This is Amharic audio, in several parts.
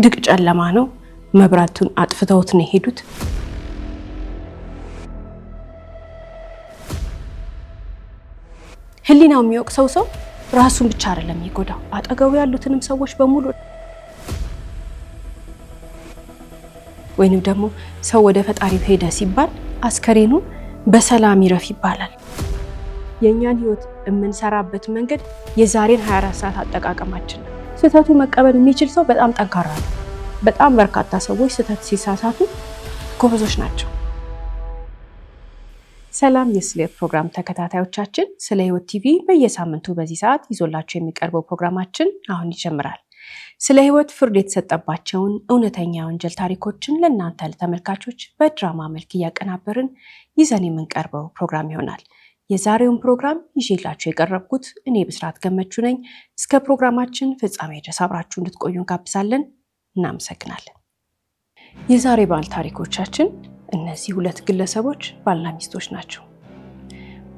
ድቅድቅ ጨለማ ነው። መብራቱን አጥፍተውት ነው የሄዱት። ህሊናው የሚወቅሰው ሰው ራሱን ብቻ አይደለም የሚጎዳው፣ አጠገቡ ያሉትንም ሰዎች በሙሉ። ወይንም ደግሞ ሰው ወደ ፈጣሪው ሄደ ሲባል አስከሬኑ በሰላም ይረፍ ይባላል። የኛን ህይወት የምንሰራበት መንገድ የዛሬን 24 ሰዓት አጠቃቀማችን ነው። ስህተቱ መቀበል የሚችል ሰው በጣም ጠንካራ ነው። በጣም በርካታ ሰዎች ስህተት ሲሳሳቱ ጎበዞች ናቸው። ሰላም የስለ ፕሮግራም ተከታታዮቻችን፣ ስለ ህይወት ቲቪ በየሳምንቱ በዚህ ሰዓት ይዞላችሁ የሚቀርበው ፕሮግራማችን አሁን ይጀምራል። ስለ ህይወት ፍርድ የተሰጠባቸውን እውነተኛ ወንጀል ታሪኮችን ለእናንተ ለተመልካቾች በድራማ መልክ እያቀናበርን ይዘን የምንቀርበው ፕሮግራም ይሆናል። የዛሬውን ፕሮግራም ይዤላችሁ የቀረብኩት እኔ ብስራት ገመቹ ነኝ። እስከ ፕሮግራማችን ፍጻሜ ድረስ አብራችሁ እንድትቆዩ እንጋብዛለን። እናመሰግናለን። የዛሬ ባል ታሪኮቻችን እነዚህ ሁለት ግለሰቦች ባልና ሚስቶች ናቸው።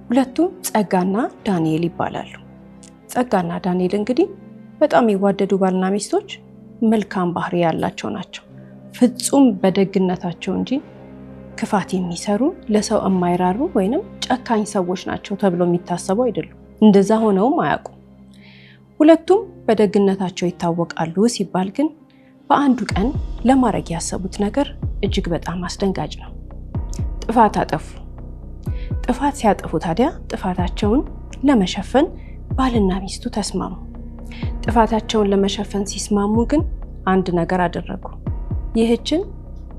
ሁለቱም ጸጋና ዳንኤል ይባላሉ። ጸጋና ዳንኤል እንግዲህ በጣም የሚዋደዱ ባልና ሚስቶች፣ መልካም ባህሪ ያላቸው ናቸው። ፍጹም በደግነታቸው እንጂ ክፋት የሚሰሩ ለሰው የማይራሩ ወይንም ጨካኝ ሰዎች ናቸው ተብሎ የሚታሰቡ አይደሉም። እንደዛ ሆነውም አያውቁም። ሁለቱም በደግነታቸው ይታወቃሉ ሲባል ግን በአንዱ ቀን ለማድረግ ያሰቡት ነገር እጅግ በጣም አስደንጋጭ ነው። ጥፋት አጠፉ። ጥፋት ሲያጠፉ ታዲያ ጥፋታቸውን ለመሸፈን ባልና ሚስቱ ተስማሙ። ጥፋታቸውን ለመሸፈን ሲስማሙ ግን አንድ ነገር አደረጉ። ይህችን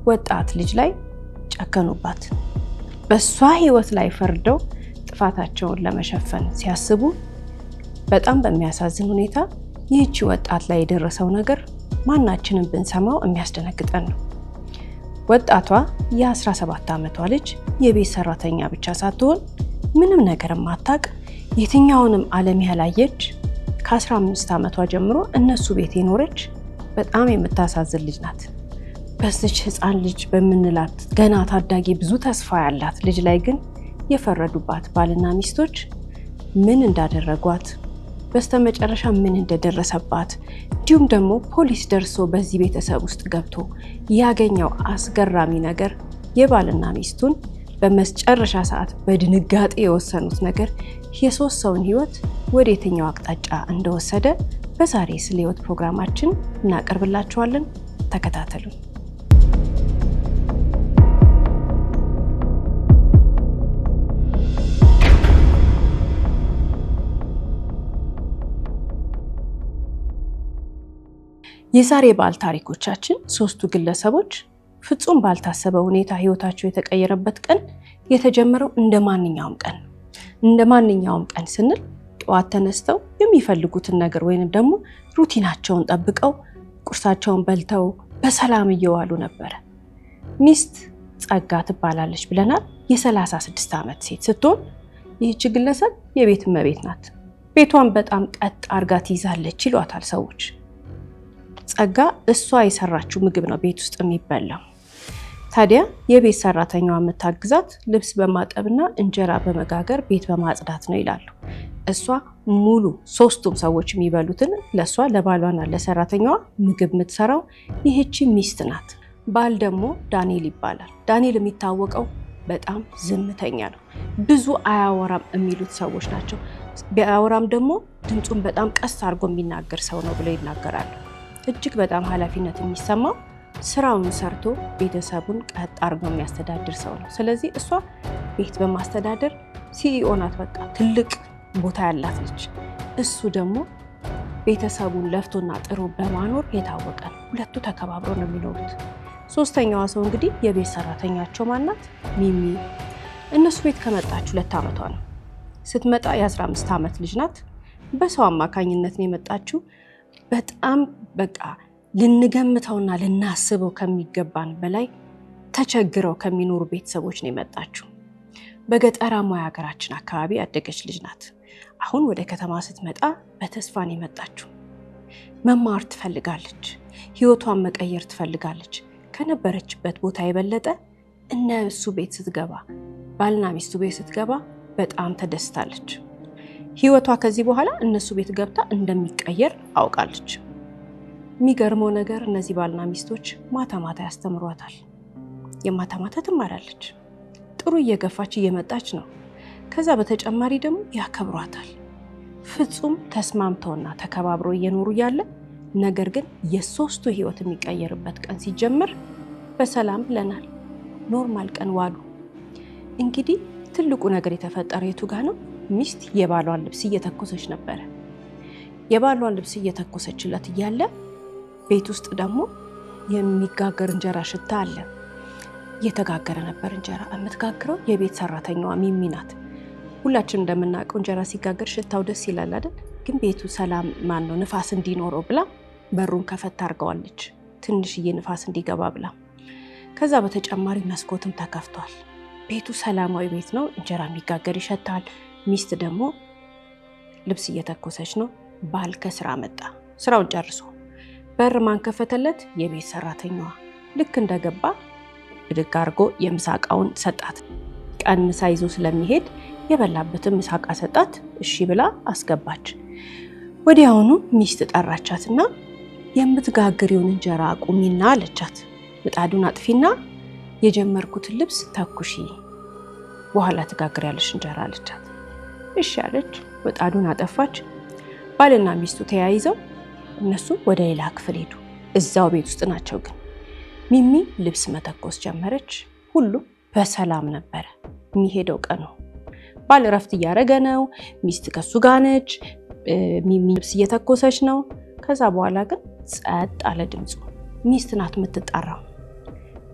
ወጣት ልጅ ላይ ጨከኑባት። በሷ ህይወት ላይ ፈርደው ጥፋታቸውን ለመሸፈን ሲያስቡ በጣም በሚያሳዝን ሁኔታ ይህቺ ወጣት ላይ የደረሰው ነገር ማናችንን ብንሰማው የሚያስደነግጠን ነው። ወጣቷ የ17 ዓመቷ ልጅ የቤት ሰራተኛ ብቻ ሳትሆን ምንም ነገር ማታቅ፣ የትኛውንም ዓለም ያላየች፣ ከ15 ዓመቷ ጀምሮ እነሱ ቤት የኖረች በጣም የምታሳዝን ልጅ ናት። በዚች ህፃን ልጅ በምንላት ገና ታዳጊ ብዙ ተስፋ ያላት ልጅ ላይ ግን የፈረዱባት ባልና ሚስቶች ምን እንዳደረጓት፣ በስተመጨረሻ ምን እንደደረሰባት፣ እንዲሁም ደግሞ ፖሊስ ደርሶ በዚህ ቤተሰብ ውስጥ ገብቶ ያገኘው አስገራሚ ነገር የባልና ሚስቱን በመጨረሻ ሰዓት በድንጋጤ የወሰኑት ነገር የሶስት ሰውን ህይወት ወደ የትኛው አቅጣጫ እንደወሰደ በዛሬ ስለ ህይወት ፕሮግራማችን እናቀርብላችኋለን። ተከታተሉ። የዛሬ ባል ታሪኮቻችን ሶስቱ ግለሰቦች ፍጹም ባልታሰበ ሁኔታ ህይወታቸው የተቀየረበት ቀን የተጀመረው እንደ ማንኛውም ቀን ነው። እንደ ማንኛውም ቀን ስንል ጠዋት ተነስተው የሚፈልጉትን ነገር ወይንም ደግሞ ሩቲናቸውን ጠብቀው ቁርሳቸውን በልተው በሰላም እየዋሉ ነበረ። ሚስት ጸጋ ትባላለች ብለናል። የ36 ዓመት ሴት ስትሆን ይህች ግለሰብ የቤት እመቤት ናት። ቤቷን በጣም ቀጥ አርጋ ትይዛለች ይሏታል ሰዎች። ጸጋ እሷ የሰራችው ምግብ ነው ቤት ውስጥ የሚበላው። ታዲያ የቤት ሰራተኛዋ የምታግዛት ልብስ በማጠብና እንጀራ በመጋገር ቤት በማጽዳት ነው ይላሉ። እሷ ሙሉ ሶስቱም ሰዎች የሚበሉትን ለሷ ለባሏና ለሰራተኛዋ ምግብ የምትሰራው ይህቺ ሚስት ናት። ባል ደግሞ ዳንኤል ይባላል። ዳንኤል የሚታወቀው በጣም ዝምተኛ ነው። ብዙ አያወራም የሚሉት ሰዎች ናቸው። ቢያወራም ደግሞ ድምፁን በጣም ቀስ አድርጎ የሚናገር ሰው ነው ብለው ይናገራሉ። እጅግ በጣም ኃላፊነት የሚሰማው ስራውን ሰርቶ ቤተሰቡን ቀጥ አድርጎ የሚያስተዳድር ሰው ነው። ስለዚህ እሷ ቤት በማስተዳደር ሲኢኦ ናት። በቃ ትልቅ ቦታ ያላት ነች። እሱ ደግሞ ቤተሰቡን ለፍቶና ጥሮ በማኖር የታወቀ ነው። ሁለቱ ተከባብረው ነው የሚኖሩት። ሶስተኛዋ ሰው እንግዲህ የቤት ሰራተኛቸው ማናት? ሚሚ። እነሱ ቤት ከመጣች 2 ዓመቷ ነው። ስትመጣ የ15 ዓመት ልጅ ናት። በሰው አማካኝነት ነው የመጣችው። በጣም በቃ ልንገምተውና ልናስበው ከሚገባን በላይ ተቸግረው ከሚኖሩ ቤተሰቦች ነው የመጣችው። በገጠራማ የሀገራችን አካባቢ ያደገች ልጅ ናት። አሁን ወደ ከተማ ስትመጣ በተስፋ ነው የመጣችው። መማር ትፈልጋለች። ህይወቷን መቀየር ትፈልጋለች። ከነበረችበት ቦታ የበለጠ እነሱ ቤት ስትገባ፣ ባልና ሚስቱ ቤት ስትገባ በጣም ተደስታለች። ህይወቷ ከዚህ በኋላ እነሱ ቤት ገብታ እንደሚቀየር አውቃለች። የሚገርመው ነገር እነዚህ ባልና ሚስቶች ማታ ማታ ያስተምሯታል። የማታ ማታ ትማራለች። ጥሩ እየገፋች እየመጣች ነው። ከዛ በተጨማሪ ደግሞ ያከብሯታል። ፍጹም ተስማምተውና ተከባብሮ እየኖሩ ያለ ነገር ግን የሶስቱ ህይወት የሚቀየርበት ቀን ሲጀምር በሰላም ብለናል። ኖርማል ቀን ዋሉ። እንግዲህ ትልቁ ነገር የተፈጠረ የቱ ጋ ነው? ሚስት የባሏን ልብስ እየተኮሰች ነበረ። የባሏን ልብስ እየተኮሰችለት እያለ ቤት ውስጥ ደግሞ የሚጋገር እንጀራ ሽታ አለ። እየተጋገረ ነበር እንጀራ። የምትጋግረው የቤት ሰራተኛዋ ሚሚ ናት። ሁላችን እንደምናውቀው እንጀራ ሲጋገር ሽታው ደስ ይላል አይደል? ግን ቤቱ ሰላም ነው ንፋስ እንዲኖረው ብላ በሩን ከፈት አድርገዋለች፣ ትንሽዬ ንፋስ እንዲገባ ብላ። ከዛ በተጨማሪ መስኮትም ተከፍቷል። ቤቱ ሰላማዊ ቤት ነው። እንጀራ የሚጋገር ይሸታል። ሚስት ደግሞ ልብስ እየተኮሰች ነው። ባል ከስራ መጣ፣ ስራውን ጨርሶ። በር ማን ከፈተለት? የቤት ሰራተኛዋ። ልክ እንደገባ ብድግ አድርጎ የምሳቃውን ሰጣት። ቀን ምሳ ይዞ ስለሚሄድ የበላበትን ምሳቃ ሰጣት። እሺ ብላ አስገባች። ወዲያውኑ ሚስት ጠራቻትና የምትጋግሪውን እንጀራ አቁሚና አለቻት። ምጣዱን አጥፊና የጀመርኩትን ልብስ ተኩሺ፣ በኋላ ትጋግሪያለሽ እንጀራ አለቻት። እሺ አለች። ምጣዱን አጠፋች። ባልና ሚስቱ ተያይዘው እነሱ ወደ ሌላ ክፍል ሄዱ። እዛው ቤት ውስጥ ናቸው። ግን ሚሚ ልብስ መተኮስ ጀመረች። ሁሉም በሰላም ነበረ። የሚሄደው ቀኑ ባል እረፍት እያደረገ ነው። ሚስት ከሱ ጋር ነች። ሚሚ ልብስ እየተኮሰች ነው። ከዛ በኋላ ግን ጸጥ አለ ድምፁ። ሚስት ናት የምትጣራው።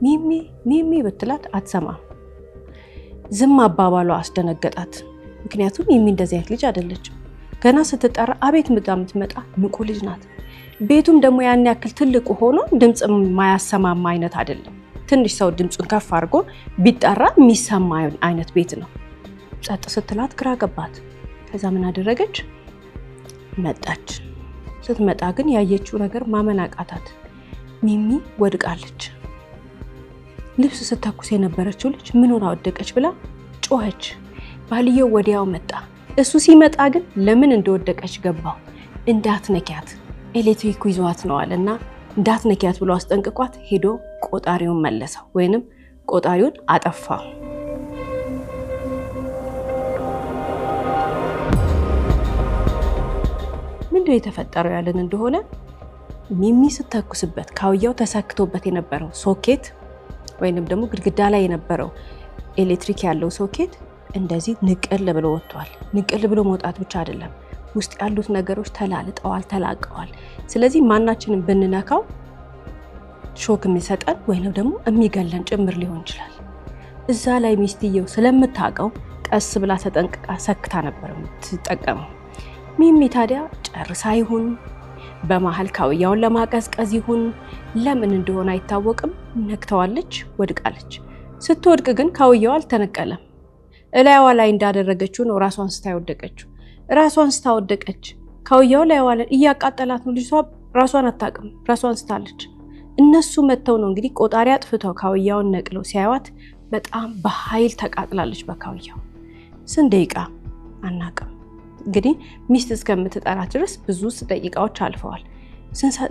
ሚሚ ሚሚ ብትላት አትሰማም። ዝም አባባሏ አስደነገጣት። ምክንያቱም ሚሚ እንደዚህ አይነት ልጅ አይደለችም። ገና ስትጠራ አቤት የምትመጣ ንቁ ልጅ ናት። ቤቱም ደግሞ ያን ያክል ትልቁ ሆኖ ድምፅ የማያሰማማ አይነት አይደለም። ትንሽ ሰው ድምፁን ከፍ አድርጎ ቢጠራ የሚሰማ አይነት ቤት ነው። ጸጥ ስትላት ግራ ገባት። ከዛ ምን አደረገች? መጣች። ስትመጣ ግን ያየችው ነገር ማመን አቃታት። ሚሚ ወድቃለች። ልብስ ስተኩስ የነበረችው ልጅ ምን ሆና ወደቀች ብላ ጮኸች። ባልየው ወዲያው መጣ። እሱ ሲመጣ ግን ለምን እንደወደቀች ገባው። እንዳትነኪያት ኤሌክትሪኩ ይዟት ነው አለና እንዳትነኪያት ብሎ አስጠንቅቋት ሄዶ ቆጣሪውን መለሰው፣ ወይንም ቆጣሪውን አጠፋው። ምንድነው የተፈጠረው ያለን እንደሆነ ሚሚ ስተኩስበት ካውያው ተሰክቶበት የነበረው ሶኬት ወይንም ደግሞ ግድግዳ ላይ የነበረው ኤሌክትሪክ ያለው ሶኬት እንደዚህ ንቅል ብሎ ወጥቷል። ንቅል ብሎ መውጣት ብቻ አይደለም፣ ውስጥ ያሉት ነገሮች ተላልጠዋል፣ ተላቀዋል። ስለዚህ ማናችንን ብንነካው ሾክ የሚሰጠን ወይንም ደግሞ የሚገለን ጭምር ሊሆን ይችላል። እዛ ላይ ሚስትየው ስለምታውቀው ቀስ ብላ ተጠንቅቃ ሰክታ ነበር የምትጠቀመው። ሚሚ ታዲያ ጨርሳ ይሁን በመሀል ካውያውን ለማቀዝቀዝ ይሁን ለምን እንደሆነ አይታወቅም፣ ነክተዋለች፣ ወድቃለች። ስትወድቅ ግን ካውያው አልተነቀለም። እላይዋ ላይ እንዳደረገችው ነው ራሷን ስታ ወደቀችው። ራሷን ስታ ወደቀች። ካውያው ላይዋ ላይ እያቃጠላት ነው። ልጅቷ ራሷን አታውቅም፣ ራሷን ስታለች። እነሱ መተው ነው እንግዲህ ቆጣሪ አጥፍተው ካውያውን ነቅለው ሲያዩት በጣም በኃይል ተቃጥላለች በካውያው። ስንት ደቂቃ አናውቅም። እንግዲህ ሚስት እስከምትጠራት ድረስ ብዙ ደቂቃዎች አልፈዋል።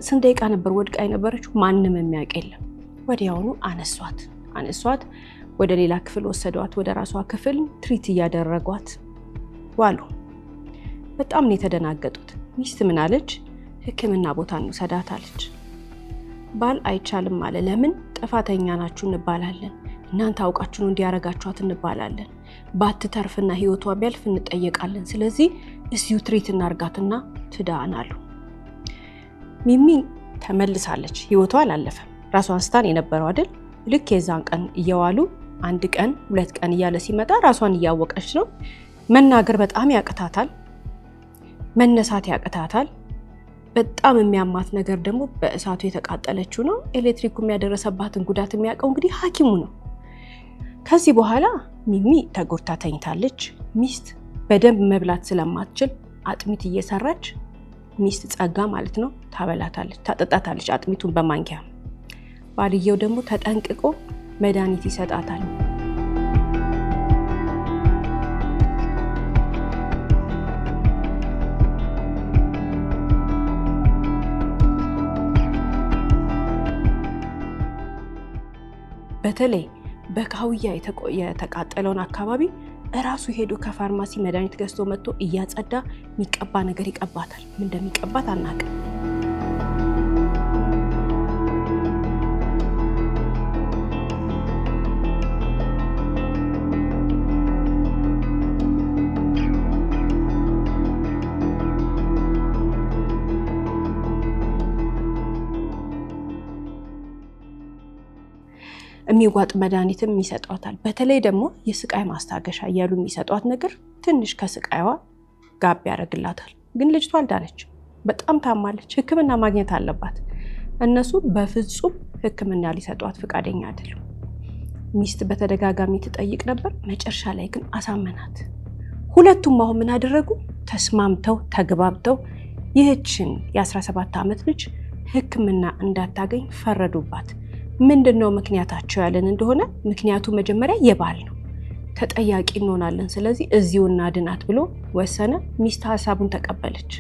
ስንት ደቂቃ ነበር ወድቃ የነበረችው? ማንም የሚያውቅ የለም። ወዲያውኑ አነሷት፣ ወደ ሌላ ክፍል ወሰዷት። ወደ ራሷ ክፍል ትሪት እያደረጓት ዋሉ። በጣም ነው የተደናገጡት። ሚስት ምን አለች? ሕክምና ቦታ እንውሰዳት አለች። ባል አይቻልም አለ። ለምን? ጥፋተኛ ናችሁ እንባላለን፣ እናንተ አውቃችሁ ነው እንዲያረጋችኋት እንባላለን። ባትተርፍና ህይወቷ ቢያልፍ እንጠየቃለን። ስለዚህ እዚሁ ትሪት እናርጋትና ትዳን አሉ። ሚሚ ተመልሳለች። ህይወቷ አላለፈም። ራሷን ስታን የነበረው አይደል? ልክ የዛን ቀን እየዋሉ አንድ ቀን ሁለት ቀን እያለ ሲመጣ ራሷን እያወቀች ነው። መናገር በጣም ያቅታታል፣ መነሳት ያቅታታል። በጣም የሚያማት ነገር ደግሞ በእሳቱ የተቃጠለችው ነው። ኤሌክትሪኩ የሚያደረሰባትን ጉዳት የሚያውቀው እንግዲህ ሐኪሙ ነው። ከዚህ በኋላ ሚሚ ተጎድታ ተኝታለች። ሚስት በደንብ መብላት ስለማትችል አጥሚት እየሰራች ሚስት ጸጋ ማለት ነው ታበላታለች፣ ታጠጣታለች አጥሚቱን በማንኪያ። ባልየው ደግሞ ተጠንቅቆ መድኃኒት ይሰጣታል። በተለይ በካውያ የተቃጠለውን አካባቢ እራሱ ሄዶ ከፋርማሲ መድኃኒት ገዝቶ መጥቶ እያጸዳ የሚቀባ ነገር ይቀባታል። ምን እንደሚቀባት አናውቅም። የሚዋጥ መድኃኒትም ይሰጧታል። በተለይ ደግሞ የስቃይ ማስታገሻ እያሉ የሚሰጧት ነገር ትንሽ ከስቃይዋ ጋብ ያደርግላታል። ግን ልጅቷ አልዳነች፣ በጣም ታማለች። ሕክምና ማግኘት አለባት። እነሱ በፍጹም ሕክምና ሊሰጧት ፈቃደኛ አይደሉም። ሚስት በተደጋጋሚ ትጠይቅ ነበር። መጨረሻ ላይ ግን አሳመናት። ሁለቱም አሁን ምን አደረጉ? ተስማምተው ተግባብተው ይህችን የ17 ዓመት ልጅ ሕክምና እንዳታገኝ ፈረዱባት። ምንድነው ምክንያታቸው ያለን እንደሆነ ምክንያቱ መጀመሪያ የባል ነው። ተጠያቂ እንሆናለን፣ ስለዚህ እዚሁ እናድናት ብሎ ወሰነ። ሚስት ሀሳቡን ተቀበለች።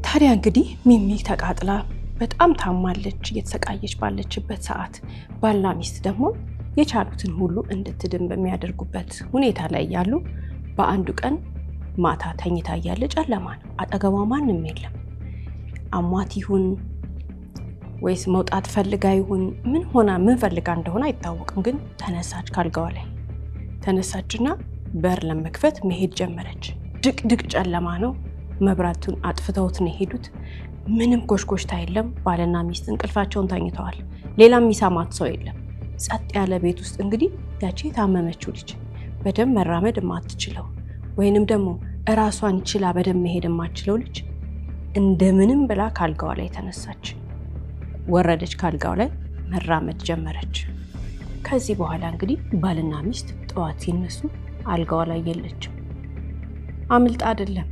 ታዲያ እንግዲህ ሚሚ ተቃጥላ በጣም ታማለች። እየተሰቃየች ባለችበት ሰዓት ባልና ሚስት ደግሞ የቻሉትን ሁሉ እንድትድን በሚያደርጉበት ሁኔታ ላይ ያሉ በአንዱ ቀን ማታ ተኝታ እያለ ጨለማ ነው። አጠገቧ ማንም የለም። አሟት ይሁን ወይስ መውጣት ፈልጋ ይሁን ምን ሆና ምን ፈልጋ እንደሆነ አይታወቅም። ግን ተነሳች። ካልጋዋ ላይ ተነሳችና በር ለመክፈት መሄድ ጀመረች። ድቅድቅ ጨለማ ነው። መብራቱን አጥፍተውት ነው የሄዱት። ምንም ኮሽኮሽታ የለም። ባልና ሚስት እንቅልፋቸውን ተኝተዋል። ሌላም የሚሰማት ሰው የለም። ጸጥ ያለ ቤት ውስጥ እንግዲህ ያቺ የታመመችው ልጅ በደም መራመድ የማትችለው ወይንም ደግሞ እራሷን ችላ በደም መሄድ የማትችለው ልጅ እንደምንም ብላ ካልጋዋ ላይ ተነሳች። ወረደች። ካልጋው ላይ መራመድ ጀመረች። ከዚህ በኋላ እንግዲህ ባልና ሚስት ጠዋት ሲነሱ አልጋዋ ላይ የለችም። አምልጣ አይደለም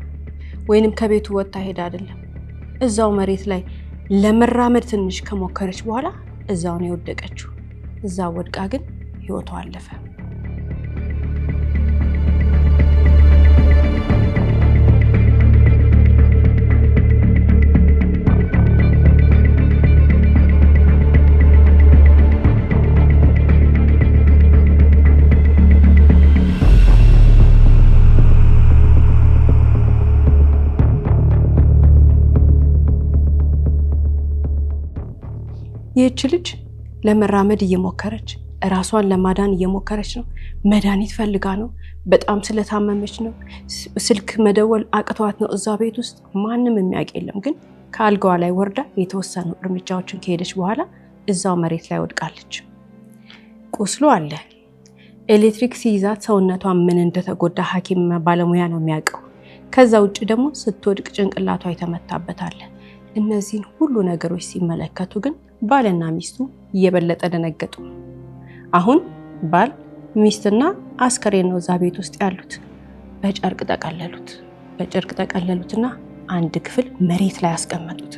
ወይንም ከቤቱ ወጥታ ሄዳ አይደለም። እዛው መሬት ላይ ለመራመድ ትንሽ ከሞከረች በኋላ እዛው ነው የወደቀችው። እዛው ወድቃ ግን ህይወቷ አለፈ። ይህች ልጅ ለመራመድ እየሞከረች ራሷን ለማዳን እየሞከረች ነው። መድኃኒት ፈልጋ ነው። በጣም ስለታመመች ነው። ስልክ መደወል አቅቷት ነው። እዛ ቤት ውስጥ ማንም የሚያውቅ የለም። ግን ከአልጋዋ ላይ ወርዳ የተወሰኑ እርምጃዎችን ከሄደች በኋላ እዛው መሬት ላይ ወድቃለች። ቁስሉ አለ። ኤሌክትሪክ ሲይዛት ሰውነቷ ምን እንደተጎዳ ሐኪም ባለሙያ ነው የሚያውቀው። ከዛ ውጭ ደግሞ ስትወድቅ ጭንቅላቷ የተመታበት አለ። እነዚህን ሁሉ ነገሮች ሲመለከቱ ግን ባልና ሚስቱ እየበለጠ ደነገጡ። አሁን ባል ሚስትና አስከሬን ነው እዛ ቤት ውስጥ ያሉት። በጨርቅ ጠቀለሉትና አንድ ክፍል መሬት ላይ አስቀመጡት።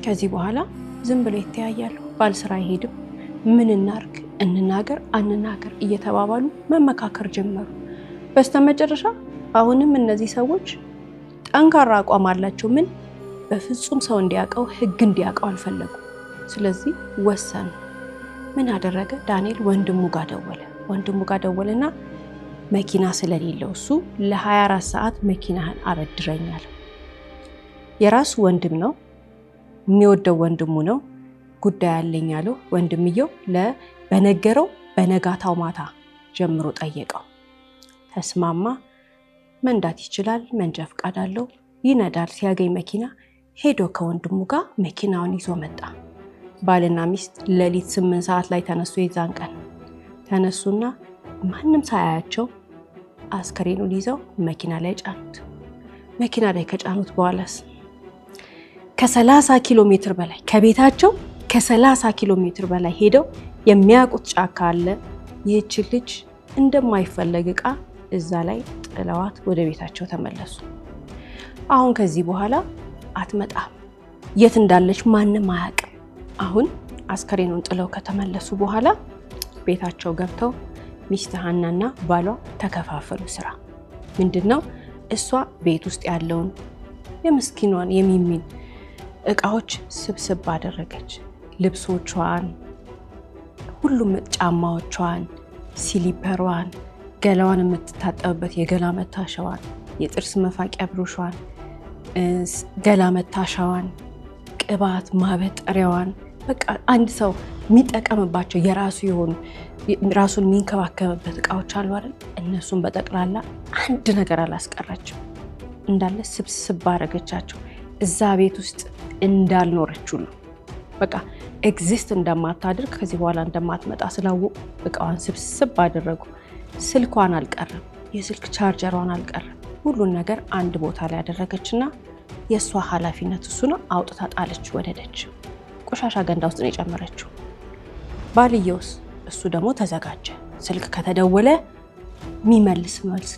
ከዚህ በኋላ ዝም ብለው ይተያያሉ። ባል ስራ አይሄድም። ምን እናርግ፣ እንናገር፣ አንናገር እየተባባሉ መመካከር ጀመሩ። በስተመጨረሻ አሁንም እነዚህ ሰዎች ጠንካራ አቋም አላቸው። ምን በፍጹም ሰው እንዲያውቀው ህግ እንዲያውቀው አልፈለጉ። ስለዚህ ወሰኑ። ምን አደረገ? ዳንኤል ወንድሙ ጋር ደወለና መኪና ስለሌለው እሱ ለ24 ሰዓት መኪናህን አበድረኛል። የራሱ ወንድም ነው፣ የሚወደው ወንድሙ ነው። ጉዳይ አለኝ ያለው ወንድምየው በነገረው በነጋታው ማታ ጀምሮ ጠየቀው። ተስማማ። መንዳት ይችላል፣ መንጃ ፈቃድ አለው፣ ይነዳል። ሲያገኝ መኪና ሄዶ ከወንድሙ ጋር መኪናውን ይዞ መጣ። ባልና ሚስት ሌሊት 8 ሰዓት ላይ ተነሱ። የዛን ቀን ተነሱና ማንም ሳያያቸው አስከሬኑን ይዘው መኪና ላይ ጫኑት። መኪና ላይ ከጫኑት በኋላስ ከ30 ኪሎ ሜትር በላይ ከቤታቸው ከ30 ኪሎ ሜትር በላይ ሄደው የሚያውቁት ጫካ አለ። ይህች ልጅ እንደማይፈለግ ዕቃ እዛ ላይ ጥለዋት ወደ ቤታቸው ተመለሱ። አሁን ከዚህ በኋላ አትመጣም፣ የት እንዳለች ማንም አያውቅም። አሁን አስከሬኑን ጥለው ከተመለሱ በኋላ ቤታቸው ገብተው ሚስት ሀናና ባሏ ተከፋፈሉ ስራ። ምንድነው? እሷ ቤት ውስጥ ያለውን የምስኪኗን የሚሚን እቃዎች ስብስብ አደረገች። ልብሶቿን፣ ሁሉም ጫማዎቿን፣ ሲሊፐሯን፣ ገላዋን የምትታጠብበት የገላ መታሻዋን፣ የጥርስ መፋቂያ ብሩሿን፣ ገላ መታሻዋን፣ ቅባት ማበጠሪያዋን፣ በቃ አንድ ሰው የሚጠቀምባቸው የራሱ የሆኑ ራሱን የሚንከባከብበት እቃዎች አሉ አይደል? እነሱን በጠቅላላ አንድ ነገር አላስቀረችም። እንዳለ ስብስብ አደረገቻቸው። እዛ ቤት ውስጥ እንዳልኖረች ሁሉ በቃ ኤግዚስት እንደማታድርግ ከዚህ በኋላ እንደማትመጣ ስላወቁ እቃዋን ስብስብ አደረጉ። ስልኳን አልቀረም፣ የስልክ ቻርጀሯን አልቀረም። ሁሉን ነገር አንድ ቦታ ላይ ያደረገችና የእሷ ኃላፊነት እሱ ነው። አውጥታ ጣለች፣ ወደደች። ቆሻሻ ገንዳ ውስጥ ነው የጨመረችው። ባልየውስ እሱ ደግሞ ተዘጋጀ። ስልክ ከተደወለ የሚመልስ መልስ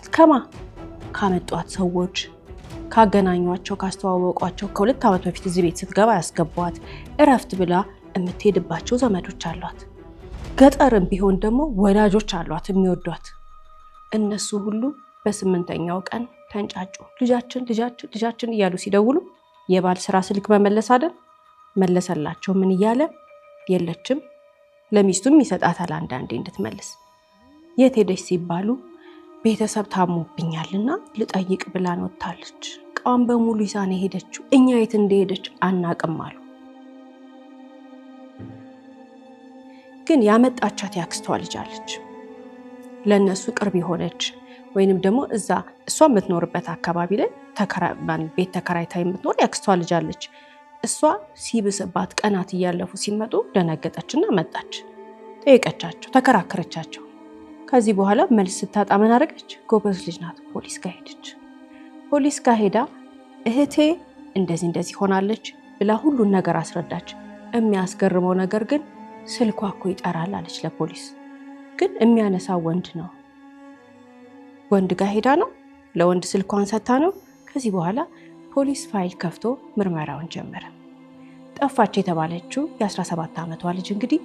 ካመጧት ሰዎች፣ ካገናኟቸው፣ ካስተዋወቋቸው፣ ከ2 ዓመት በፊት እዚህ ቤት ስትገባ ያስገቧት፣ እረፍት ብላ የምትሄድባቸው ዘመዶች አሏት። ገጠርም ቢሆን ደግሞ ወላጆች አሏት የሚወዷት። እነሱ ሁሉ በ8ኛው ቀን ተንጫጩ። ልጃችን እያሉ ሲደውሉ የባል ስራ ስልክ መመለስ አይደል? መለሰላቸው። ምን እያለ? የለችም። ለሚስቱም ይሰጣታል አንዳንዴ እንድትመልስ። የት ሄደች ሲባሉ ቤተሰብ ታሞብኛልና ልጠይቅ ብላን ወጥታለች። እቃዋን በሙሉ ይዛ ነው ሄደችው። እኛ የት እንደሄደች አናቅም አሉ። ግን ያመጣቻት ያክስቷ ልጅ አለች፣ ለእነሱ ቅርብ የሆነች ወይንም ደግሞ እዛ እሷ የምትኖርበት አካባቢ ላይ ቤት ተከራይታ የምትኖር ያክስቷ ልጅ አለች። እሷ ሲብስባት ቀናት እያለፉ ሲመጡ ደነገጠችና መጣች። ጠየቀቻቸው፣ ተከራከረቻቸው። ከዚህ በኋላ መልስ ስታጣ ምን አደረገች? ጎበዝ ልጅ ናት፣ ፖሊስ ጋር ሄደች። ፖሊስ ጋር ሄዳ እህቴ እንደዚህ ሆናለች ብላ ሁሉን ነገር አስረዳች። የሚያስገርመው ነገር ግን ስልኳ እኮ ይጠራል አለች ለፖሊስ። ግን የሚያነሳው ወንድ ነው። ወንድ ጋር ሄዳ ነው፣ ለወንድ ስልኳን ሰታ ነው። ከዚህ በኋላ ፖሊስ ፋይል ከፍቶ ምርመራውን ጀመረ። ጠፋች የተባለችው የ17 ዓመቷ ልጅ እንግዲህ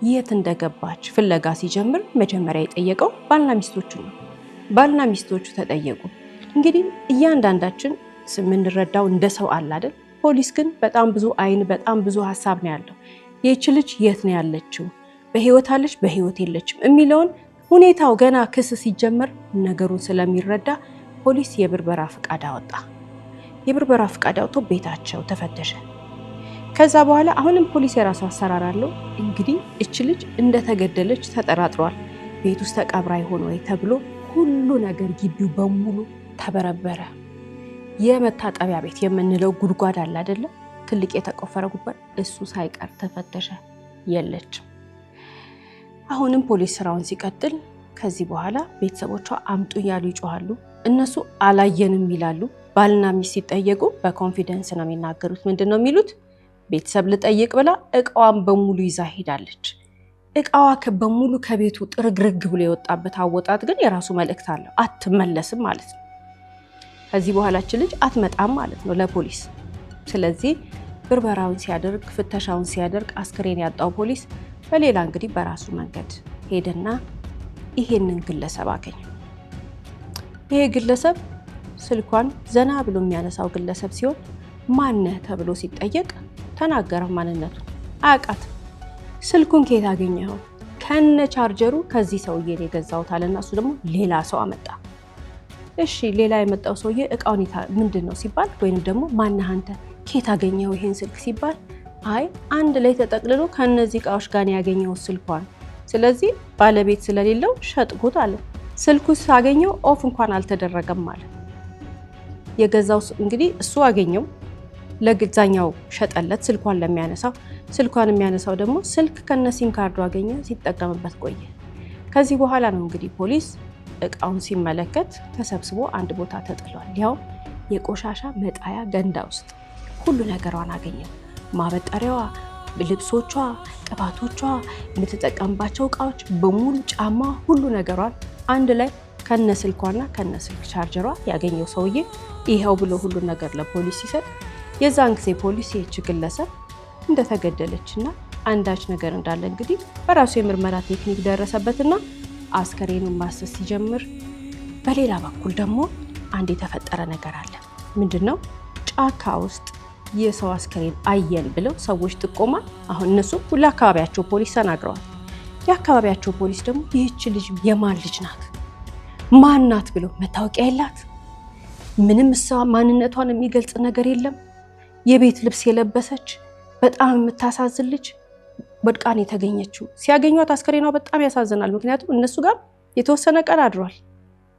የት እንደገባች ፍለጋ ሲጀምር መጀመሪያ የጠየቀው ባልና ሚስቶቹ ነው። ባልና ሚስቶቹ ተጠየቁ። እንግዲህ እያንዳንዳችን የምንረዳው እንደ ሰው አለ አይደል? ፖሊስ ግን በጣም ብዙ አይን፣ በጣም ብዙ ሀሳብ ነው ያለው። ይህች ልጅ የት ነው ያለችው፣ በህይወት አለች፣ በህይወት የለችም የሚለውን ሁኔታው ገና ክስ ሲጀመር ነገሩን ስለሚረዳ ፖሊስ የብርበራ ፍቃድ አወጣ። የብርበራ ፍቃድ አውጥቶ ቤታቸው ተፈተሸ። ከዛ በኋላ አሁንም ፖሊስ የራሱ አሰራር አለው። እንግዲህ እች ልጅ እንደተገደለች ተጠራጥሯል። ቤት ውስጥ ተቀብራ ይሆን ወይ ተብሎ ሁሉ ነገር ግቢው በሙሉ ተበረበረ። የመታጠቢያ ቤት የምንለው ጉድጓድ አለ አይደለም? ትልቅ የተቆፈረ ጉድጓድ፣ እሱ ሳይቀር ተፈተሸ። የለችም። አሁንም ፖሊስ ስራውን ሲቀጥል ከዚህ በኋላ ቤተሰቦቿ አምጡ እያሉ ይጮሃሉ። እነሱ አላየንም ይላሉ። ባልና ሚስት ሲጠየቁ በኮንፊደንስ ነው የሚናገሩት። ምንድን ነው የሚሉት? ቤተሰብ ልጠይቅ ብላ እቃዋን በሙሉ ይዛ ሄዳለች። እቃዋ በሙሉ ከቤቱ ጥርግርግ ብሎ የወጣበት አወጣት ግን የራሱ መልእክት አለው። አትመለስም ማለት ነው። ከዚህ በኋላች ልጅ አትመጣም ማለት ነው ለፖሊስ። ስለዚህ ብርበራውን ሲያደርግ፣ ፍተሻውን ሲያደርግ አስክሬን ያጣው ፖሊስ በሌላ እንግዲህ በራሱ መንገድ ሄደና ይሄንን ግለሰብ አገኘ። ይሄ ግለሰብ ስልኳን ዘና ብሎ የሚያነሳው ግለሰብ ሲሆን ማነህ ተብሎ ሲጠየቅ ተናገረ። ማንነቱ አያውቃትም። ስልኩን ከየት አገኘኸው? ከነ ቻርጀሩ ከዚህ ሰውዬ ነው የገዛሁት አለና እሱ ደግሞ ሌላ ሰው አመጣ። እሺ ሌላ የመጣው ሰውዬ እቃውን ምንድን ነው ሲባል፣ ወይንም ደግሞ ማነህ አንተ ከየት አገኘኸው ይሄን ስልክ ሲባል፣ አይ አንድ ላይ ተጠቅልሎ ከነዚህ እቃዎች ጋር ያገኘው ስልኳን፣ ስለዚህ ባለቤት ስለሌለው ሸጥኩት አለ። ስልኩ ሳገኘው ኦፍ እንኳን አልተደረገም ማለት የገዛው እንግዲህ እሱ አገኘው፣ ለግዛኛው ሸጠለት ስልኳን ለሚያነሳው። ስልኳን የሚያነሳው ደግሞ ስልክ ከነሲም ካርዱ አገኘ፣ ሲጠቀምበት ቆየ። ከዚህ በኋላ ነው እንግዲህ ፖሊስ እቃውን ሲመለከት ተሰብስቦ አንድ ቦታ ተጥሏል። ያው የቆሻሻ መጣያ ገንዳ ውስጥ ሁሉ ነገሯን አገኘው። ማበጠሪያዋ፣ ልብሶቿ፣ ቅባቶቿ፣ የምትጠቀምባቸው እቃዎች በሙሉ ጫማ፣ ሁሉ ነገሯን አንድ ላይ ከነስልኳና ከነስልክ ቻርጀሯ ያገኘው ሰውዬ ይሄው ብሎ ሁሉ ነገር ለፖሊስ ሲሰጥ፣ የዛን ጊዜ ፖሊስ ይህች ግለሰብ እንደተገደለችና አንዳች ነገር እንዳለ እንግዲህ በራሱ የምርመራ ቴክኒክ ደረሰበትና አስከሬኑን ማሰስ ሲጀምር፣ በሌላ በኩል ደግሞ አንድ የተፈጠረ ነገር አለ። ምንድነው? ጫካ ውስጥ የሰው አስከሬን አየን ብለው ሰዎች ጥቆማ፣ አሁን እነሱ ለአካባቢያቸው ፖሊስ ተናግረዋል። የአካባቢያቸው ፖሊስ ደግሞ ይህች ልጅ የማን ልጅ ናት ማን ናት ብለው መታወቂያ የላት፣ ምንም እሷ ማንነቷን የሚገልጽ ነገር የለም። የቤት ልብስ የለበሰች በጣም የምታሳዝን ልጅ ወድቃን የተገኘችው። ሲያገኟት አስከሬኗ በጣም ያሳዝናል። ምክንያቱም እነሱ ጋር የተወሰነ ቀን አድሯል።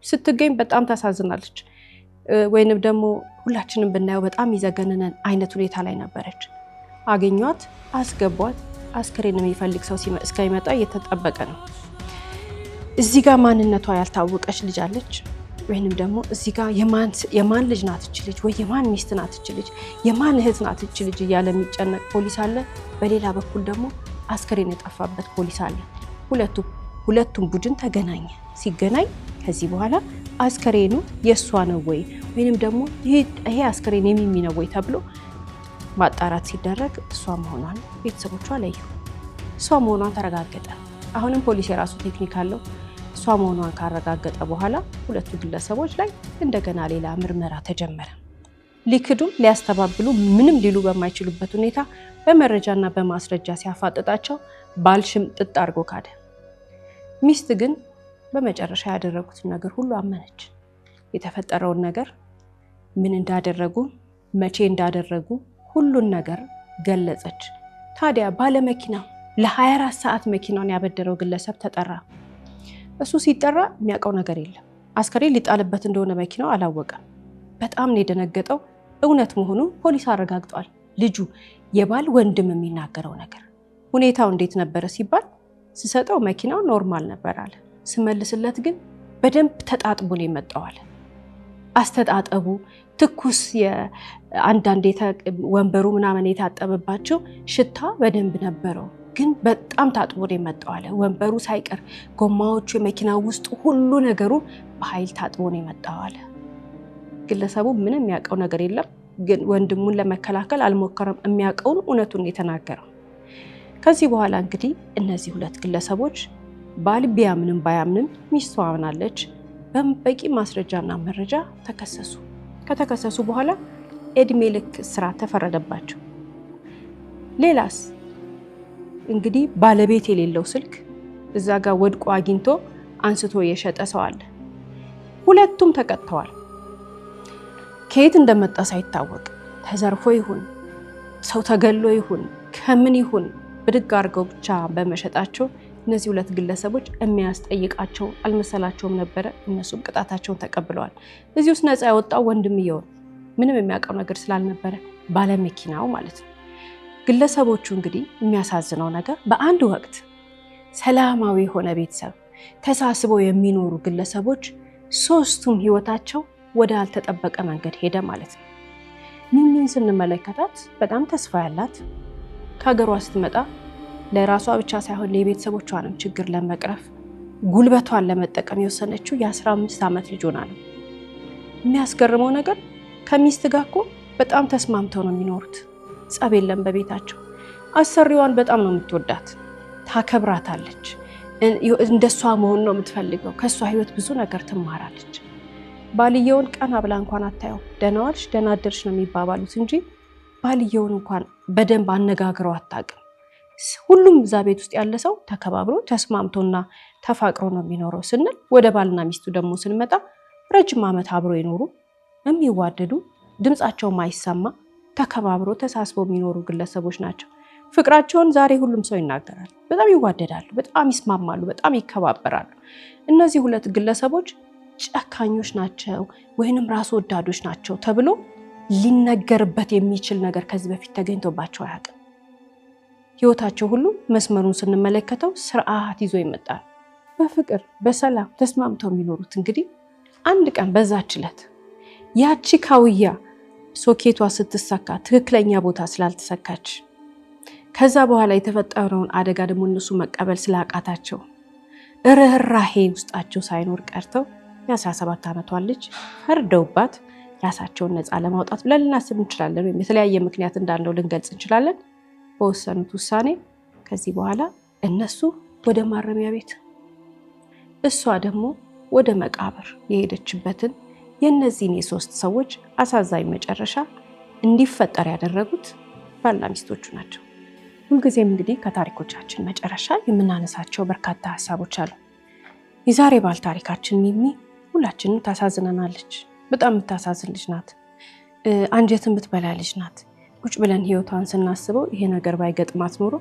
ስትገኝ በጣም ታሳዝናለች። ወይንም ደግሞ ሁላችንም ብናየው በጣም ይዘገነነን አይነት ሁኔታ ላይ ነበረች። አገኟት፣ አስገቧት። አስከሬን የሚፈልግ ሰው እስከሚመጣ እየተጠበቀ ነው። እዚህ ጋር ማንነቷ ያልታወቀች ልጅ አለች። ወይንም ደግሞ እዚህ ጋር የማን ልጅ ናት እች ልጅ፣ ወይ የማን ሚስት ናት እች ልጅ፣ የማን እህት ናት እች ልጅ እያለ የሚጨነቅ ፖሊስ አለ። በሌላ በኩል ደግሞ አስከሬን የጠፋበት ፖሊስ አለ። ሁለቱም ቡድን ተገናኘ። ሲገናኝ ከዚህ በኋላ አስከሬኑ የእሷ ነው ወይ ወይንም ደግሞ ይሄ አስከሬን የሚሚ ነው ወይ ተብሎ ማጣራት ሲደረግ እሷ መሆኗን ቤተሰቦቿ ለዩ። እሷ መሆኗን ተረጋገጠ። አሁንም ፖሊስ የራሱ ቴክኒክ አለው። እሷ መሆኗን ካረጋገጠ በኋላ ሁለቱ ግለሰቦች ላይ እንደገና ሌላ ምርመራ ተጀመረ። ሊክዱም ሊያስተባብሉ ምንም ሊሉ በማይችሉበት ሁኔታ በመረጃና በማስረጃ ሲያፋጥጣቸው ባል ሽምጥጥ አድርጎ ካደ። ሚስት ግን በመጨረሻ ያደረጉትን ነገር ሁሉ አመነች። የተፈጠረውን ነገር ምን እንዳደረጉ መቼ እንዳደረጉ ሁሉን ነገር ገለጸች። ታዲያ ባለመኪናው ለ24 ሰዓት መኪናውን ያበደረው ግለሰብ ተጠራ። እሱ ሲጠራ የሚያውቀው ነገር የለም። አስከሬን ሊጣልበት እንደሆነ መኪናው አላወቀም። በጣም ነው የደነገጠው። እውነት መሆኑን ፖሊስ አረጋግጧል። ልጁ የባል ወንድም የሚናገረው ነገር ሁኔታው እንዴት ነበረ ሲባል ስሰጠው መኪናው ኖርማል ነበር አለ። ስመልስለት ግን በደንብ ተጣጥቦ ነው የመጣው አለ። አስተጣጠቡ ትኩስ አንዳንድ ወንበሩ ምናምን የታጠበባቸው ሽታ በደንብ ነበረው፣ ግን በጣም ታጥቦ ነው የመጣው አለ። ወንበሩ ሳይቀር ጎማዎቹ፣ የመኪናው ውስጥ ሁሉ ነገሩ በኃይል ታጥቦ ነው የመጣው አለ። ግለሰቡ ምንም የሚያውቀው ነገር የለም፣ ግን ወንድሙን ለመከላከል አልሞከረም። የሚያውቀውን እውነቱን የተናገረው። ከዚህ በኋላ እንግዲህ እነዚህ ሁለት ግለሰቦች ባል ቢያምንም ባያምንም ሚስቱ አምናለች፣ በቂ ማስረጃና መረጃ ተከሰሱ። ከተከሰሱ በኋላ እድሜ ልክ እስራት ተፈረደባቸው። ሌላስ እንግዲህ ባለቤት የሌለው ስልክ እዛ ጋር ወድቆ አግኝቶ አንስቶ የሸጠ ሰው አለ። ሁለቱም ተቀጥተዋል። ከየት እንደመጣ ሳይታወቅ ተዘርፎ ይሁን ሰው ተገሎ ይሁን ከምን ይሁን ብድግ አድርገው ብቻ በመሸጣቸው እነዚህ ሁለት ግለሰቦች የሚያስጠይቃቸው አልመሰላቸውም ነበረ። እነሱም ቅጣታቸውን ተቀብለዋል። እዚህ ውስጥ ነፃ ያወጣው ወንድምየው ምንም የሚያውቀው ነገር ስላልነበረ ባለመኪናው ማለት ነው። ግለሰቦቹ እንግዲህ የሚያሳዝነው ነገር በአንድ ወቅት ሰላማዊ የሆነ ቤተሰብ ተሳስበው የሚኖሩ ግለሰቦች ሶስቱም ህይወታቸው ወደ አልተጠበቀ መንገድ ሄደ ማለት ነው። ሚሚን ስንመለከታት በጣም ተስፋ ያላት ከሀገሯ ስትመጣ ለራሷ ብቻ ሳይሆን ለቤተሰቦቿንም ችግር ለመቅረፍ ጉልበቷን ለመጠቀም የወሰነችው የ15 ዓመት ልጅ ሆና ነው። የሚያስገርመው ነገር ከሚስት ጋር እኮ በጣም ተስማምተው ነው የሚኖሩት። ጸብ የለም በቤታቸው። አሰሪዋን በጣም ነው የምትወዳት፣ ታከብራታለች። እንደሷ መሆን ነው የምትፈልገው። ከሷ ህይወት ብዙ ነገር ትማራለች። ባልየውን ቀና ብላ እንኳን አታየው። ደህና ዋልሽ ደህና አደርሽ ነው የሚባባሉት እንጂ ባልየውን እንኳን በደንብ አነጋግረው አታውቅም። ሁሉም እዛ ቤት ውስጥ ያለ ሰው ተከባብሮ ተስማምቶና ተፋቅሮ ነው የሚኖረው ስንል ወደ ባልና ሚስቱ ደግሞ ስንመጣ ረጅም ዓመት አብሮ የኖሩ የሚዋደዱ ድምጻቸው ማይሰማ ተከባብሮ ተሳስበው የሚኖሩ ግለሰቦች ናቸው። ፍቅራቸውን ዛሬ ሁሉም ሰው ይናገራል። በጣም ይዋደዳሉ፣ በጣም ይስማማሉ፣ በጣም ይከባበራሉ። እነዚህ ሁለት ግለሰቦች ጨካኞች ናቸው ወይንም ራስ ወዳዶች ናቸው ተብሎ ሊነገርበት የሚችል ነገር ከዚህ በፊት ተገኝቶባቸው አያውቅም። ህይወታቸው ሁሉ መስመሩን ስንመለከተው ስርዓት ይዞ ይመጣል። በፍቅር በሰላም ተስማምተው የሚኖሩት እንግዲህ አንድ ቀን በዛች ዕለት ያቺ ካውያ ሶኬቷ ስትሰካ ትክክለኛ ቦታ ስላልተሰካች ከዛ በኋላ የተፈጠረውን አደጋ ደግሞ እነሱ መቀበል ስላቃታቸው ርህራሄ ውስጣቸው ሳይኖር ቀርተው የ17 ዓመቷን ልጅ ፈርደውባት ራሳቸውን ነፃ ለማውጣት ብለን ልናስብ እንችላለን፣ ወይም የተለያየ ምክንያት እንዳለው ልንገልጽ እንችላለን። በወሰኑት ውሳኔ ከዚህ በኋላ እነሱ ወደ ማረሚያ ቤት እሷ ደግሞ ወደ መቃብር የሄደችበትን የእነዚህን የሶስት ሰዎች አሳዛኝ መጨረሻ እንዲፈጠር ያደረጉት ባልና ሚስቶቹ ናቸው። ሁልጊዜም እንግዲህ ከታሪኮቻችን መጨረሻ የምናነሳቸው በርካታ ሀሳቦች አሉ። የዛሬ ባል ታሪካችን ሚሚ ሁላችንም ታሳዝነናለች። በጣም የምታሳዝን ልጅ ናት። አንጀትን ብትበላ ልጅ ናት። ቁጭ ብለን ህይወቷን ስናስበው ይሄ ነገር ባይገጥማት ኖሮ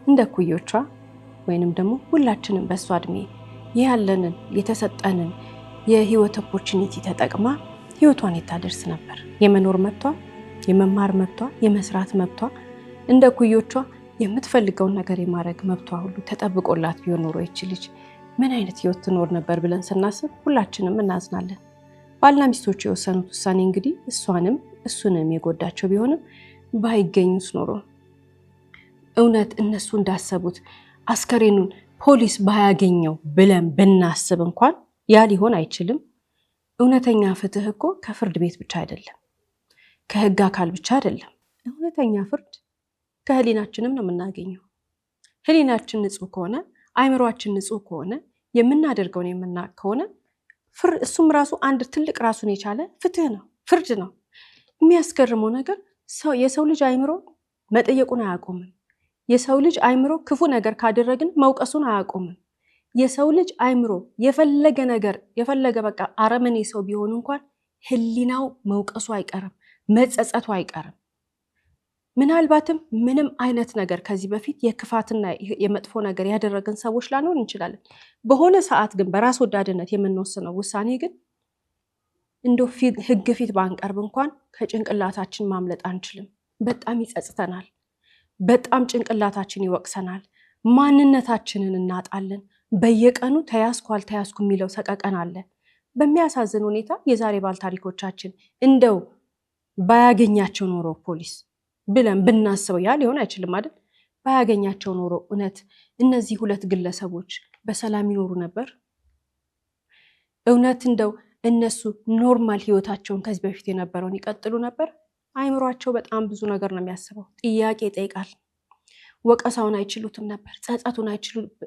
እንደ ኩዮቿ ወይንም ደግሞ ሁላችንም በእሷ እድሜ ያለንን የተሰጠንን የህይወት ኦፖርቹኒቲ ተጠቅማ ህይወቷን የታደርስ ነበር። የመኖር መብቷ፣ የመማር መብቷ፣ የመስራት መብቷ፣ እንደ ኩዮቿ የምትፈልገውን ነገር የማድረግ መብቷ ሁሉ ተጠብቆላት ቢሆን ኖሮ ይች ልጅ ምን አይነት ህይወት ትኖር ነበር ብለን ስናስብ ሁላችንም እናዝናለን። ባልና ሚስቶቹ የወሰኑት ውሳኔ እንግዲህ እሷንም እሱንም የጎዳቸው ቢሆንም ባይገኙስ ኖሮ እውነት እነሱ እንዳሰቡት አስከሬኑን ፖሊስ ባያገኘው ብለን ብናስብ እንኳን ያ ሊሆን አይችልም። እውነተኛ ፍትህ እኮ ከፍርድ ቤት ብቻ አይደለም፣ ከህግ አካል ብቻ አይደለም። እውነተኛ ፍርድ ከህሊናችንም ነው የምናገኘው። ህሊናችን ንጹህ ከሆነ፣ አይምሯችን ንጹህ ከሆነ፣ የምናደርገውን የምናውቅ ከሆነ እሱም ራሱ አንድ ትልቅ ራሱን የቻለ ፍትህ ነው፣ ፍርድ ነው። የሚያስገርመው ነገር የሰው ልጅ አይምሮ መጠየቁን አያቆምም። የሰው ልጅ አይምሮ ክፉ ነገር ካደረግን መውቀሱን አያቆምም። የሰው ልጅ አይምሮ የፈለገ በቃ አረመኔ ሰው ቢሆን እንኳን ህሊናው መውቀሱ አይቀርም፣ መጸጸቱ አይቀርም። ምናልባትም ምንም አይነት ነገር ከዚህ በፊት የክፋትና የመጥፎ ነገር ያደረግን ሰዎች ላንሆን እንችላለን። በሆነ ሰዓት ግን በራስ ወዳድነት የምንወስነው ውሳኔ ግን እንደው ህግ ፊት ባንቀርብ እንኳን ከጭንቅላታችን ማምለጥ አንችልም። በጣም ይጸጽተናል። በጣም ጭንቅላታችን ይወቅሰናል። ማንነታችንን እናጣለን። በየቀኑ ተያዝኩ አልተያዝኩ የሚለው ሰቀቀን አለ። በሚያሳዝን ሁኔታ የዛሬ ባል ታሪኮቻችን እንደው ባያገኛቸው ኖሮ ፖሊስ ብለን ብናስበው ያ ሊሆን አይችልም አይደል? ባያገኛቸው ኖሮ እውነት እነዚህ ሁለት ግለሰቦች በሰላም ይኖሩ ነበር? እውነት እንደው እነሱ ኖርማል ህይወታቸውን ከዚህ በፊት የነበረውን ይቀጥሉ ነበር? አይምሯቸው በጣም ብዙ ነገር ነው የሚያስበው። ጥያቄ ይጠይቃል። ወቀሳውን አይችሉትም ነበር፣ ጸጸቱን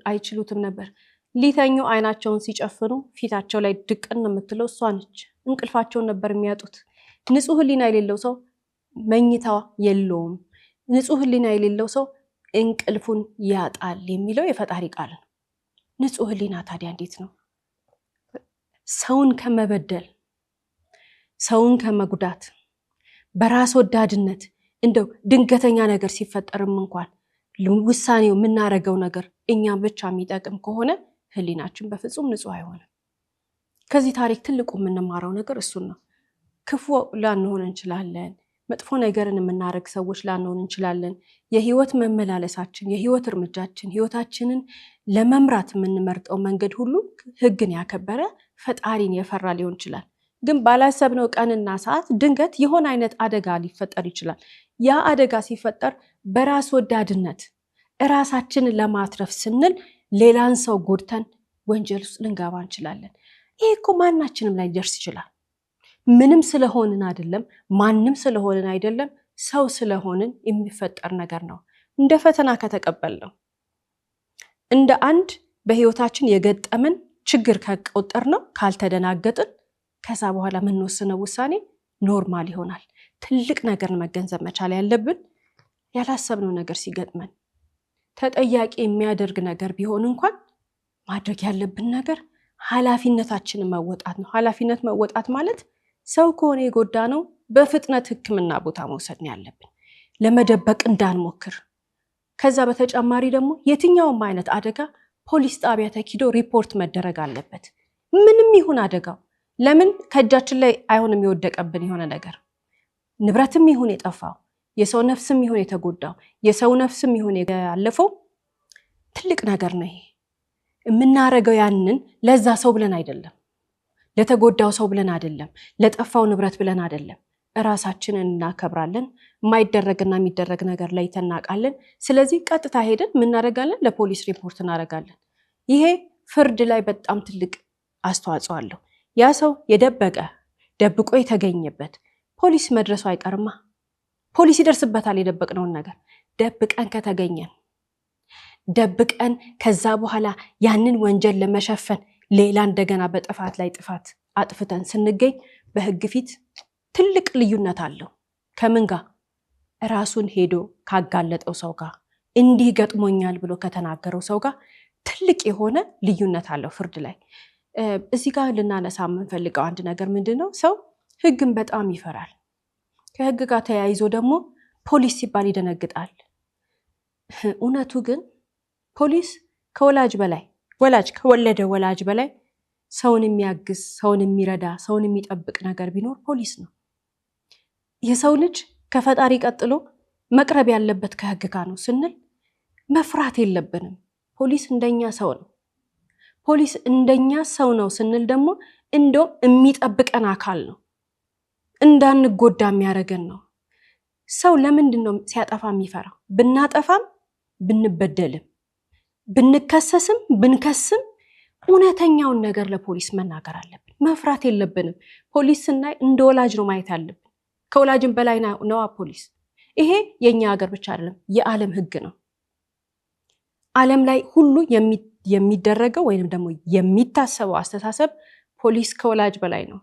አይችሉትም ነበር። ሊተኙ አይናቸውን ሲጨፍኑ ፊታቸው ላይ ድቅን የምትለው እሷ ነች። እንቅልፋቸውን ነበር የሚያጡት። ንጹህ ህሊና የሌለው ሰው መኝታ የለውም። ንጹህ ህሊና የሌለው ሰው እንቅልፉን ያጣል የሚለው የፈጣሪ ቃል ነው። ንጹህ ህሊና ታዲያ እንዴት ነው? ሰውን ከመበደል፣ ሰውን ከመጉዳት፣ በራስ ወዳድነት እንደው ድንገተኛ ነገር ሲፈጠርም እንኳን ውሳኔው የምናደርገው ነገር እኛም ብቻ የሚጠቅም ከሆነ ህሊናችን በፍጹም ንጹህ አይሆንም። ከዚህ ታሪክ ትልቁ የምንማረው ነገር እሱን ነው። ክፉ ላንሆን እንችላለን። መጥፎ ነገርን የምናደርግ ሰዎች ላንሆን እንችላለን። የህይወት መመላለሳችን፣ የህይወት እርምጃችን፣ ህይወታችንን ለመምራት የምንመርጠው መንገድ ሁሉ ህግን ያከበረ ፈጣሪን የፈራ ሊሆን ይችላል። ግን ባላሰብነው ቀንና ሰዓት ድንገት የሆነ አይነት አደጋ ሊፈጠር ይችላል። ያ አደጋ ሲፈጠር በራስ ወዳድነት እራሳችንን ለማትረፍ ስንል ሌላን ሰው ጎድተን ወንጀል ውስጥ ልንገባ እንችላለን። ይሄ እኮ ማናችንም ላይ ሊደርስ ይችላል። ምንም ስለሆንን አይደለም፣ ማንም ስለሆንን አይደለም፣ ሰው ስለሆንን የሚፈጠር ነገር ነው። እንደ ፈተና ከተቀበልነው፣ እንደ አንድ በህይወታችን የገጠመን ችግር ከቆጠርነው፣ ካልተደናገጥን ከዛ በኋላ የምንወስነው ውሳኔ ኖርማል ይሆናል። ትልቅ ነገር መገንዘብ መቻል ያለብን ያላሰብነው ነገር ሲገጥመን ተጠያቂ የሚያደርግ ነገር ቢሆን እንኳን ማድረግ ያለብን ነገር ኃላፊነታችንን መወጣት ነው። ኃላፊነት መወጣት ማለት ሰው ከሆነ የጎዳ ነው በፍጥነት ሕክምና ቦታ መውሰድ ነው ያለብን፣ ለመደበቅ እንዳንሞክር። ከዛ በተጨማሪ ደግሞ የትኛውም አይነት አደጋ ፖሊስ ጣቢያ ተኪዶ ሪፖርት መደረግ አለበት። ምንም ይሁን አደጋው። ለምን ከእጃችን ላይ አይሆንም የወደቀብን የሆነ ነገር፣ ንብረትም ይሁን የጠፋው፣ የሰው ነፍስም ይሁን የተጎዳው፣ የሰው ነፍስም ይሁን ያለፈው ትልቅ ነገር ነው። ይሄ የምናረገው ያንን ለዛ ሰው ብለን አይደለም፣ ለተጎዳው ሰው ብለን አይደለም፣ ለጠፋው ንብረት ብለን አይደለም። እራሳችንን እናከብራለን። የማይደረግና የሚደረግ ነገር ላይ ተናቃለን። ስለዚህ ቀጥታ ሄደን ምናረጋለን? ለፖሊስ ሪፖርት እናረጋለን። ይሄ ፍርድ ላይ በጣም ትልቅ አስተዋጽኦ አለው። ያ ሰው ደብቆ የተገኘበት ፖሊስ መድረሱ አይቀርማ። ፖሊስ ይደርስበታል የደበቅነውን ነገር። ደብቀን ከተገኘን፣ ደብቀን ከዛ በኋላ ያንን ወንጀል ለመሸፈን ሌላ እንደገና በጥፋት ላይ ጥፋት አጥፍተን ስንገኝ በህግ ፊት ትልቅ ልዩነት አለው። ከምን ጋር? ራሱን ሄዶ ካጋለጠው ሰው ጋር እንዲህ ገጥሞኛል ብሎ ከተናገረው ሰው ጋር ትልቅ የሆነ ልዩነት አለው ፍርድ ላይ። እዚህ ጋር ልናነሳ የምንፈልገው አንድ ነገር ምንድነው? ሰው ህግን በጣም ይፈራል። ከህግ ጋር ተያይዞ ደግሞ ፖሊስ ሲባል ይደነግጣል። እውነቱ ግን ፖሊስ ከወላጅ በላይ ወላጅ ከወለደ ወላጅ በላይ ሰውን የሚያግዝ ሰውን የሚረዳ ሰውን የሚጠብቅ ነገር ቢኖር ፖሊስ ነው። የሰው ልጅ ከፈጣሪ ቀጥሎ መቅረብ ያለበት ከህግ ጋር ነው ስንል መፍራት የለብንም። ፖሊስ እንደኛ ሰው ነው። ፖሊስ እንደኛ ሰው ነው ስንል ደግሞ እንደውም የሚጠብቀን አካል ነው፣ እንዳንጎዳ የሚያደርገን ነው። ሰው ለምንድን ነው ሲያጠፋ የሚፈራው? ብናጠፋም ብንበደልም ብንከሰስም ብንከስም እውነተኛውን ነገር ለፖሊስ መናገር አለብን። መፍራት የለብንም። ፖሊስ ስናይ እንደ ወላጅ ነው ማየት ያለብን። ከወላጅም በላይ ነው ፖሊስ። ይሄ የኛ ሀገር ብቻ አይደለም፣ የዓለም ህግ ነው። ዓለም ላይ ሁሉ የሚደረገው ወይንም ደግሞ የሚታሰበው አስተሳሰብ ፖሊስ ከወላጅ በላይ ነው።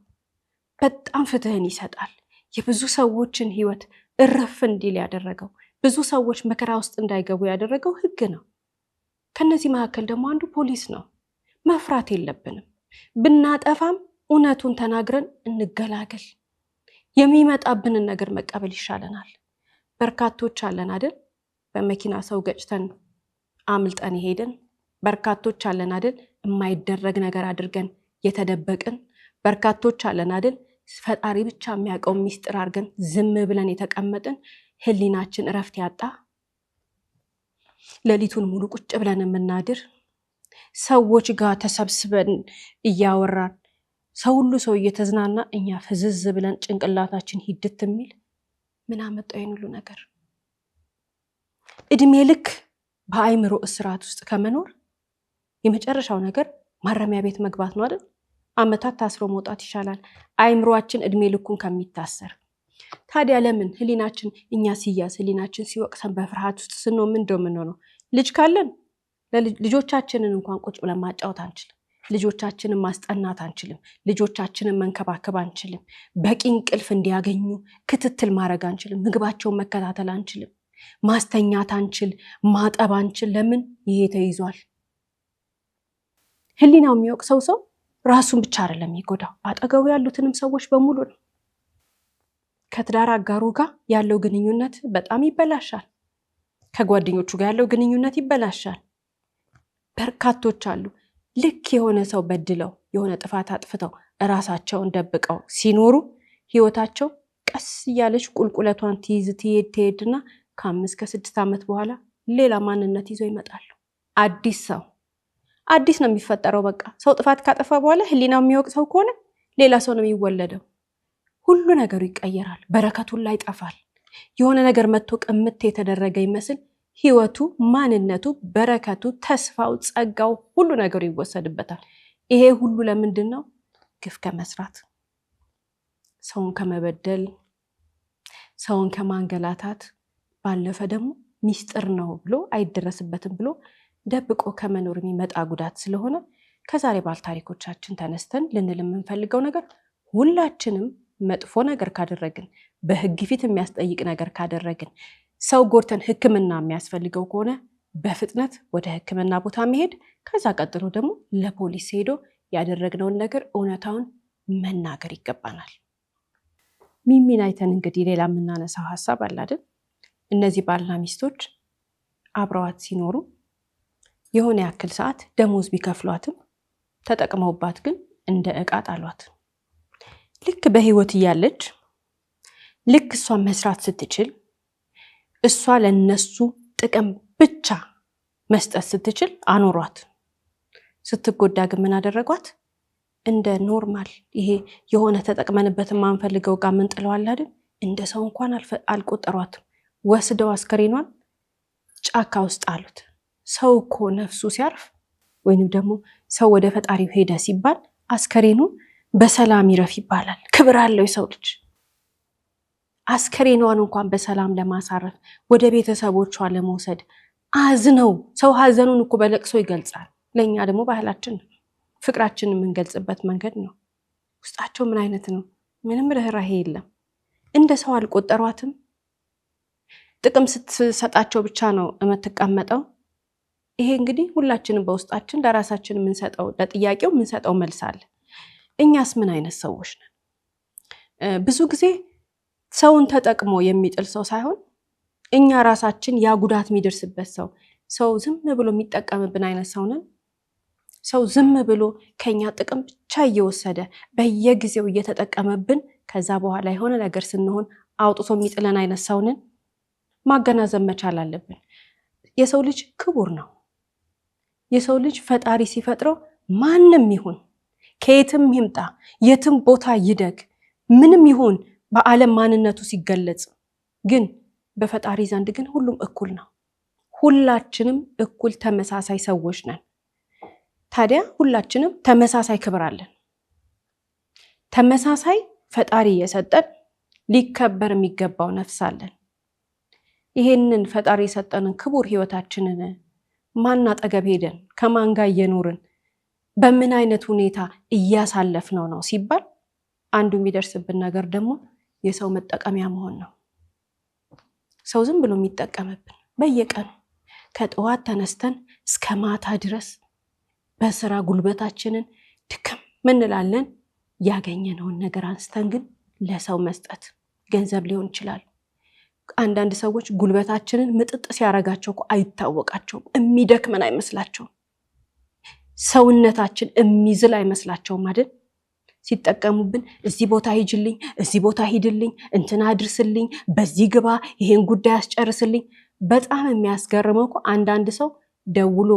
በጣም ፍትህን ይሰጣል። የብዙ ሰዎችን ህይወት እረፍ እንዲል ያደረገው፣ ብዙ ሰዎች መከራ ውስጥ እንዳይገቡ ያደረገው ህግ ነው። ከነዚህ መካከል ደግሞ አንዱ ፖሊስ ነው። መፍራት የለብንም። ብናጠፋም እውነቱን ተናግረን እንገላገል። የሚመጣብንን ነገር መቀበል ይሻለናል። በርካቶች አለን አይደል? በመኪና ሰው ገጭተን አምልጠን ሄደን። በርካቶች አለን አይደል? የማይደረግ ነገር አድርገን የተደበቅን። በርካቶች አለን አይደል? ፈጣሪ ብቻ የሚያውቀው ሚስጥር አድርገን ዝም ብለን የተቀመጥን። ህሊናችን እረፍት ያጣ፣ ሌሊቱን ሙሉ ቁጭ ብለን የምናድር፣ ሰዎች ጋር ተሰብስበን እያወራን ሰው ሁሉ ሰው እየተዝናና እኛ ፍዝዝ ብለን ጭንቅላታችን ሂድት የሚል ምን አመጣው ይሄን ሁሉ ነገር? እድሜ ልክ በአይምሮ እስራት ውስጥ ከመኖር የመጨረሻው ነገር ማረሚያ ቤት መግባት ነው አይደል? አመታት ታስሮ መውጣት ይሻላል አይምሮአችን እድሜ ልኩን ከሚታሰር። ታዲያ ለምን ህሊናችን እኛ ሲያዝ ህሊናችን ሲወቅሰን በፍርሃት ውስጥ ስንሆን ምንድነው ነው? ልጅ ካለን ልጆቻችንን እንኳን ቁጭ ብለን ማጫወት አንችልም። ልጆቻችንን ማስጠናት አንችልም። ልጆቻችንን መንከባከብ አንችልም። በቂ እንቅልፍ እንዲያገኙ ክትትል ማድረግ አንችልም። ምግባቸውን መከታተል አንችልም። ማስተኛት አንችል፣ ማጠብ አንችል። ለምን? ይሄ ተይዟል። ህሊናው የሚወቅሰው ሰው ራሱን ብቻ አይደለም የሚጎዳው፣ አጠገቡ ያሉትንም ሰዎች በሙሉ ነው። ከትዳር አጋሩ ጋር ያለው ግንኙነት በጣም ይበላሻል። ከጓደኞቹ ጋር ያለው ግንኙነት ይበላሻል። በርካቶች አሉ ልክ የሆነ ሰው በድለው የሆነ ጥፋት አጥፍተው እራሳቸውን ደብቀው ሲኖሩ ህይወታቸው ቀስ እያለች ቁልቁለቷን ትሄድና ከ5 ከ6 ዓመት በኋላ ሌላ ማንነት ይዘው ይመጣሉ። አዲስ ነው የሚፈጠረው። በቃ ሰው ጥፋት ካጠፋ በኋላ ህሊናው የሚወቅሰው ከሆነ ሌላ ሰው ነው የሚወለደው። ሁሉ ነገሩ ይቀየራል። በረከቱን ላይ ይጠፋል። የሆነ ነገር መጥቶ ቅምት የተደረገ ይመስል ህይወቱ፣ ማንነቱ፣ በረከቱ፣ ተስፋው፣ ጸጋው ሁሉ ነገሩ ይወሰድበታል። ይሄ ሁሉ ለምንድን ነው? ግፍ ከመስራት፣ ሰውን ከመበደል፣ ሰውን ከማንገላታት ባለፈ ደግሞ ሚስጥር ነው ብሎ አይደረስበትም ብሎ ደብቆ ከመኖር የሚመጣ ጉዳት ስለሆነ ከዛሬ ባል ታሪኮቻችን ተነስተን ልንል የምንፈልገው ነገር ሁላችንም መጥፎ ነገር ካደረግን፣ በህግ ፊት የሚያስጠይቅ ነገር ካደረግን፣ ሰው ጎርተን ህክምና የሚያስፈልገው ከሆነ በፍጥነት ወደ ህክምና ቦታ መሄድ፣ ከዛ ቀጥሎ ደግሞ ለፖሊስ ሄዶ ያደረግነውን ነገር እውነታውን መናገር ይገባናል። ሚሚን አይተን እንግዲህ ሌላ የምናነሳው ሀሳብ አለ አይደል? እነዚህ ባልና ሚስቶች አብረዋት ሲኖሩ የሆነ ያክል ሰዓት ደሞዝ ቢከፍሏትም ተጠቅመውባት ግን እንደ ዕቃ ጣሏት። ልክ በህይወት እያለች ልክ እሷ መስራት ስትችል እሷ ለነሱ ጥቅም ብቻ መስጠት ስትችል አኖሯት። ስትጎዳ ግን ምን አደረጓት? እንደ ኖርማል ይሄ የሆነ ተጠቅመንበትን ማንፈልገው ጋር ምን ጥለዋል አይደል? እንደ ሰው እንኳን አልቆጠሯትም። ወስደው አስከሬኗን ጫካ ውስጥ አሉት። ሰው እኮ ነፍሱ ሲያርፍ ወይንም ደግሞ ሰው ወደ ፈጣሪው ሄደ ሲባል አስከሬኑ በሰላም ይረፍ ይባላል። ክብር አለው የሰው ልጅ። አስከሬኗን እንኳን በሰላም ለማሳረፍ ወደ ቤተሰቦቿ ለመውሰድ አዝነው፣ ሰው ሀዘኑን እኮ በለቅሶ ይገልጻል። ለኛ ደግሞ ባህላችን ነው። ፍቅራችንን የምንገልጽበት መንገድ ነው። ውስጣቸው ምን አይነት ነው? ምንም ርህራሄ የለም። እንደ ሰው አልቆጠሯትም። ጥቅም ስትሰጣቸው ብቻ ነው የምትቀመጠው። ይሄ እንግዲህ ሁላችንም በውስጣችን ለራሳችን የምንሰጠው ለጥያቄው የምንሰጠው መልስ አለ። እኛስ ምን አይነት ሰዎች ነን? ብዙ ጊዜ ሰውን ተጠቅሞ የሚጥል ሰው ሳይሆን እኛ ራሳችን ያ ጉዳት የሚደርስበት ሰው ዝም ብሎ የሚጠቀምብን አይነት ሰው ነን። ሰው ዝም ብሎ ከኛ ጥቅም ብቻ እየወሰደ በየጊዜው እየተጠቀመብን ከዛ በኋላ የሆነ ነገር ስንሆን አውጥቶ የሚጥለን አይነት ሰው ነን። ማገናዘብ መቻል አለብን። የሰው ልጅ ክቡር ነው። የሰው ልጅ ፈጣሪ ሲፈጥረው ማንም ይሁን ከየትም ይምጣ የትም ቦታ ይደግ ምንም ይሁን በዓለም ማንነቱ ሲገለጽ ግን በፈጣሪ ዘንድ ግን ሁሉም እኩል ነው። ሁላችንም እኩል ተመሳሳይ ሰዎች ነን። ታዲያ ሁላችንም ተመሳሳይ ክብር አለን። ተመሳሳይ ፈጣሪ የሰጠን ሊከበር የሚገባው ነፍስ አለን። ይሄንን ፈጣሪ የሰጠንን ክቡር ህይወታችንን ማን አጠገብ ሄደን ከማን ጋር እየኖርን በምን አይነት ሁኔታ እያሳለፍነው ነው ሲባል አንዱ የሚደርስብን ነገር ደግሞ የሰው መጠቀሚያ መሆን ነው። ሰው ዝም ብሎ የሚጠቀምብን በየቀኑ ከጠዋት ተነስተን እስከ ማታ ድረስ በስራ ጉልበታችንን ድክም እንላለን። ያገኘነውን ነገር አንስተን ግን ለሰው መስጠት ገንዘብ ሊሆን ይችላል። አንዳንድ ሰዎች ጉልበታችንን ምጥጥ ሲያረጋቸው አይታወቃቸውም። የሚደክመን አይመስላቸውም። ሰውነታችን የሚዝል አይመስላቸውም አይደል? ሲጠቀሙብን እዚህ ቦታ ሂጅልኝ፣ እዚህ ቦታ ሂድልኝ፣ እንትና አድርስልኝ፣ በዚህ ግባ፣ ይሄን ጉዳይ አስጨርስልኝ። በጣም የሚያስገርመው አንዳንድ ሰው ደውሎ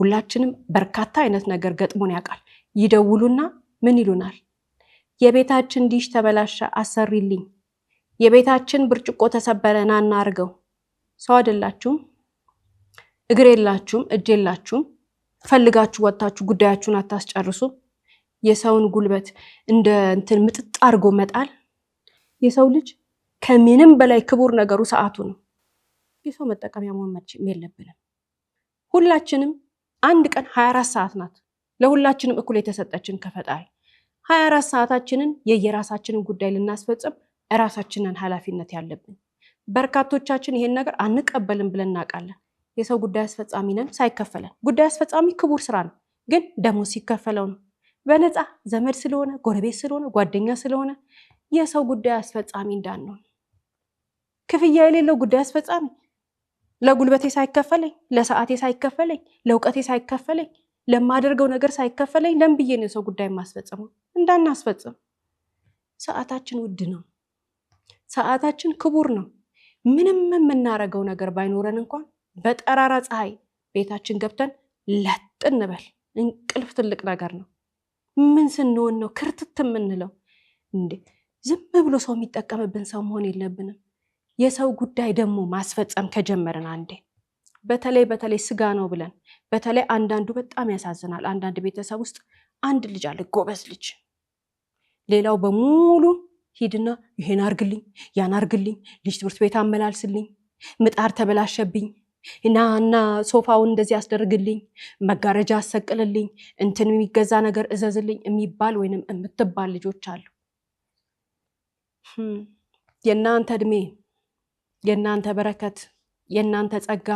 ሁላችንም በርካታ አይነት ነገር ገጥሞን ያውቃል። ይደውሉና ምን ይሉናል? የቤታችን ዲሽ ተበላሸ አሰሪልኝ፣ የቤታችን ብርጭቆ ተሰበረ ና እናርገው። ሰው አይደላችሁም? እግር የላችሁም? እጅ የላችሁም? ፈልጋችሁ ወጣችሁ ጉዳያችሁን አታስጨርሱ? የሰውን ጉልበት እንደ እንትን ምጥጥ አድርጎ መጣል። የሰው ልጅ ከምንም በላይ ክቡር ነገሩ ሰዓቱ ነው። የሰው መጠቀሚያ መሆን የለብንም። ሁላችንም አንድ ቀን 24 ሰዓት ናት ለሁላችንም እኩል የተሰጠችን ከፈጣሪ። 24 ሰዓታችንን የየራሳችንን ጉዳይ ልናስፈጽም እራሳችንን ኃላፊነት ያለብን። በርካቶቻችን ይሄን ነገር አንቀበልም ብለን እናውቃለን። የሰው ጉዳይ አስፈጻሚ ነን ሳይከፈለን። ጉዳይ አስፈጻሚ ክቡር ስራ ነው፣ ግን ደሞዝ ሲከፈለው ነው። በነፃ ዘመድ ስለሆነ ጎረቤት ስለሆነ ጓደኛ ስለሆነ የሰው ጉዳይ አስፈጻሚ እንዳንሆን። ክፍያ የሌለው ጉዳይ አስፈጻሚ ለጉልበቴ ሳይከፈለኝ፣ ለሰዓቴ ሳይከፈለኝ፣ ለእውቀቴ ሳይከፈለኝ፣ ለማደርገው ነገር ሳይከፈለኝ ለምን ብዬ ነው የሰው ጉዳይ የማስፈጽመው? እንዳናስፈጽም። ሰዓታችን ውድ ነው። ሰዓታችን ክቡር ነው። ምንም የምናረገው ነገር ባይኖረን እንኳን በጠራራ ፀሐይ ቤታችን ገብተን ለጥ እንበል። እንቅልፍ ትልቅ ነገር ነው። ምን ስንሆን ነው ክርትት የምንለው እንዴ? ዝም ብሎ ሰው የሚጠቀምብን ሰው መሆን የለብንም። የሰው ጉዳይ ደግሞ ማስፈጸም ከጀመርን አንዴ በተለይ ስጋ ነው ብለን በተለይ አንዳንዱ በጣም ያሳዝናል። አንዳንድ ቤተሰብ ውስጥ አንድ ልጅ አለ፣ ጎበዝ ልጅ። ሌላው በሙሉ ሂድና ይሄን አርግልኝ፣ ያን አርግልኝ፣ ልጅ ትምህርት ቤት አመላልስልኝ፣ ምጣድ ተበላሸብኝ እና ሶፋውን እንደዚህ አስደርግልኝ፣ መጋረጃ አሰቅልልኝ፣ እንትን የሚገዛ ነገር እዘዝልኝ የሚባል ወይንም የምትባል ልጆች አሉ። የእናንተ እድሜ፣ የእናንተ በረከት፣ የእናንተ ጸጋ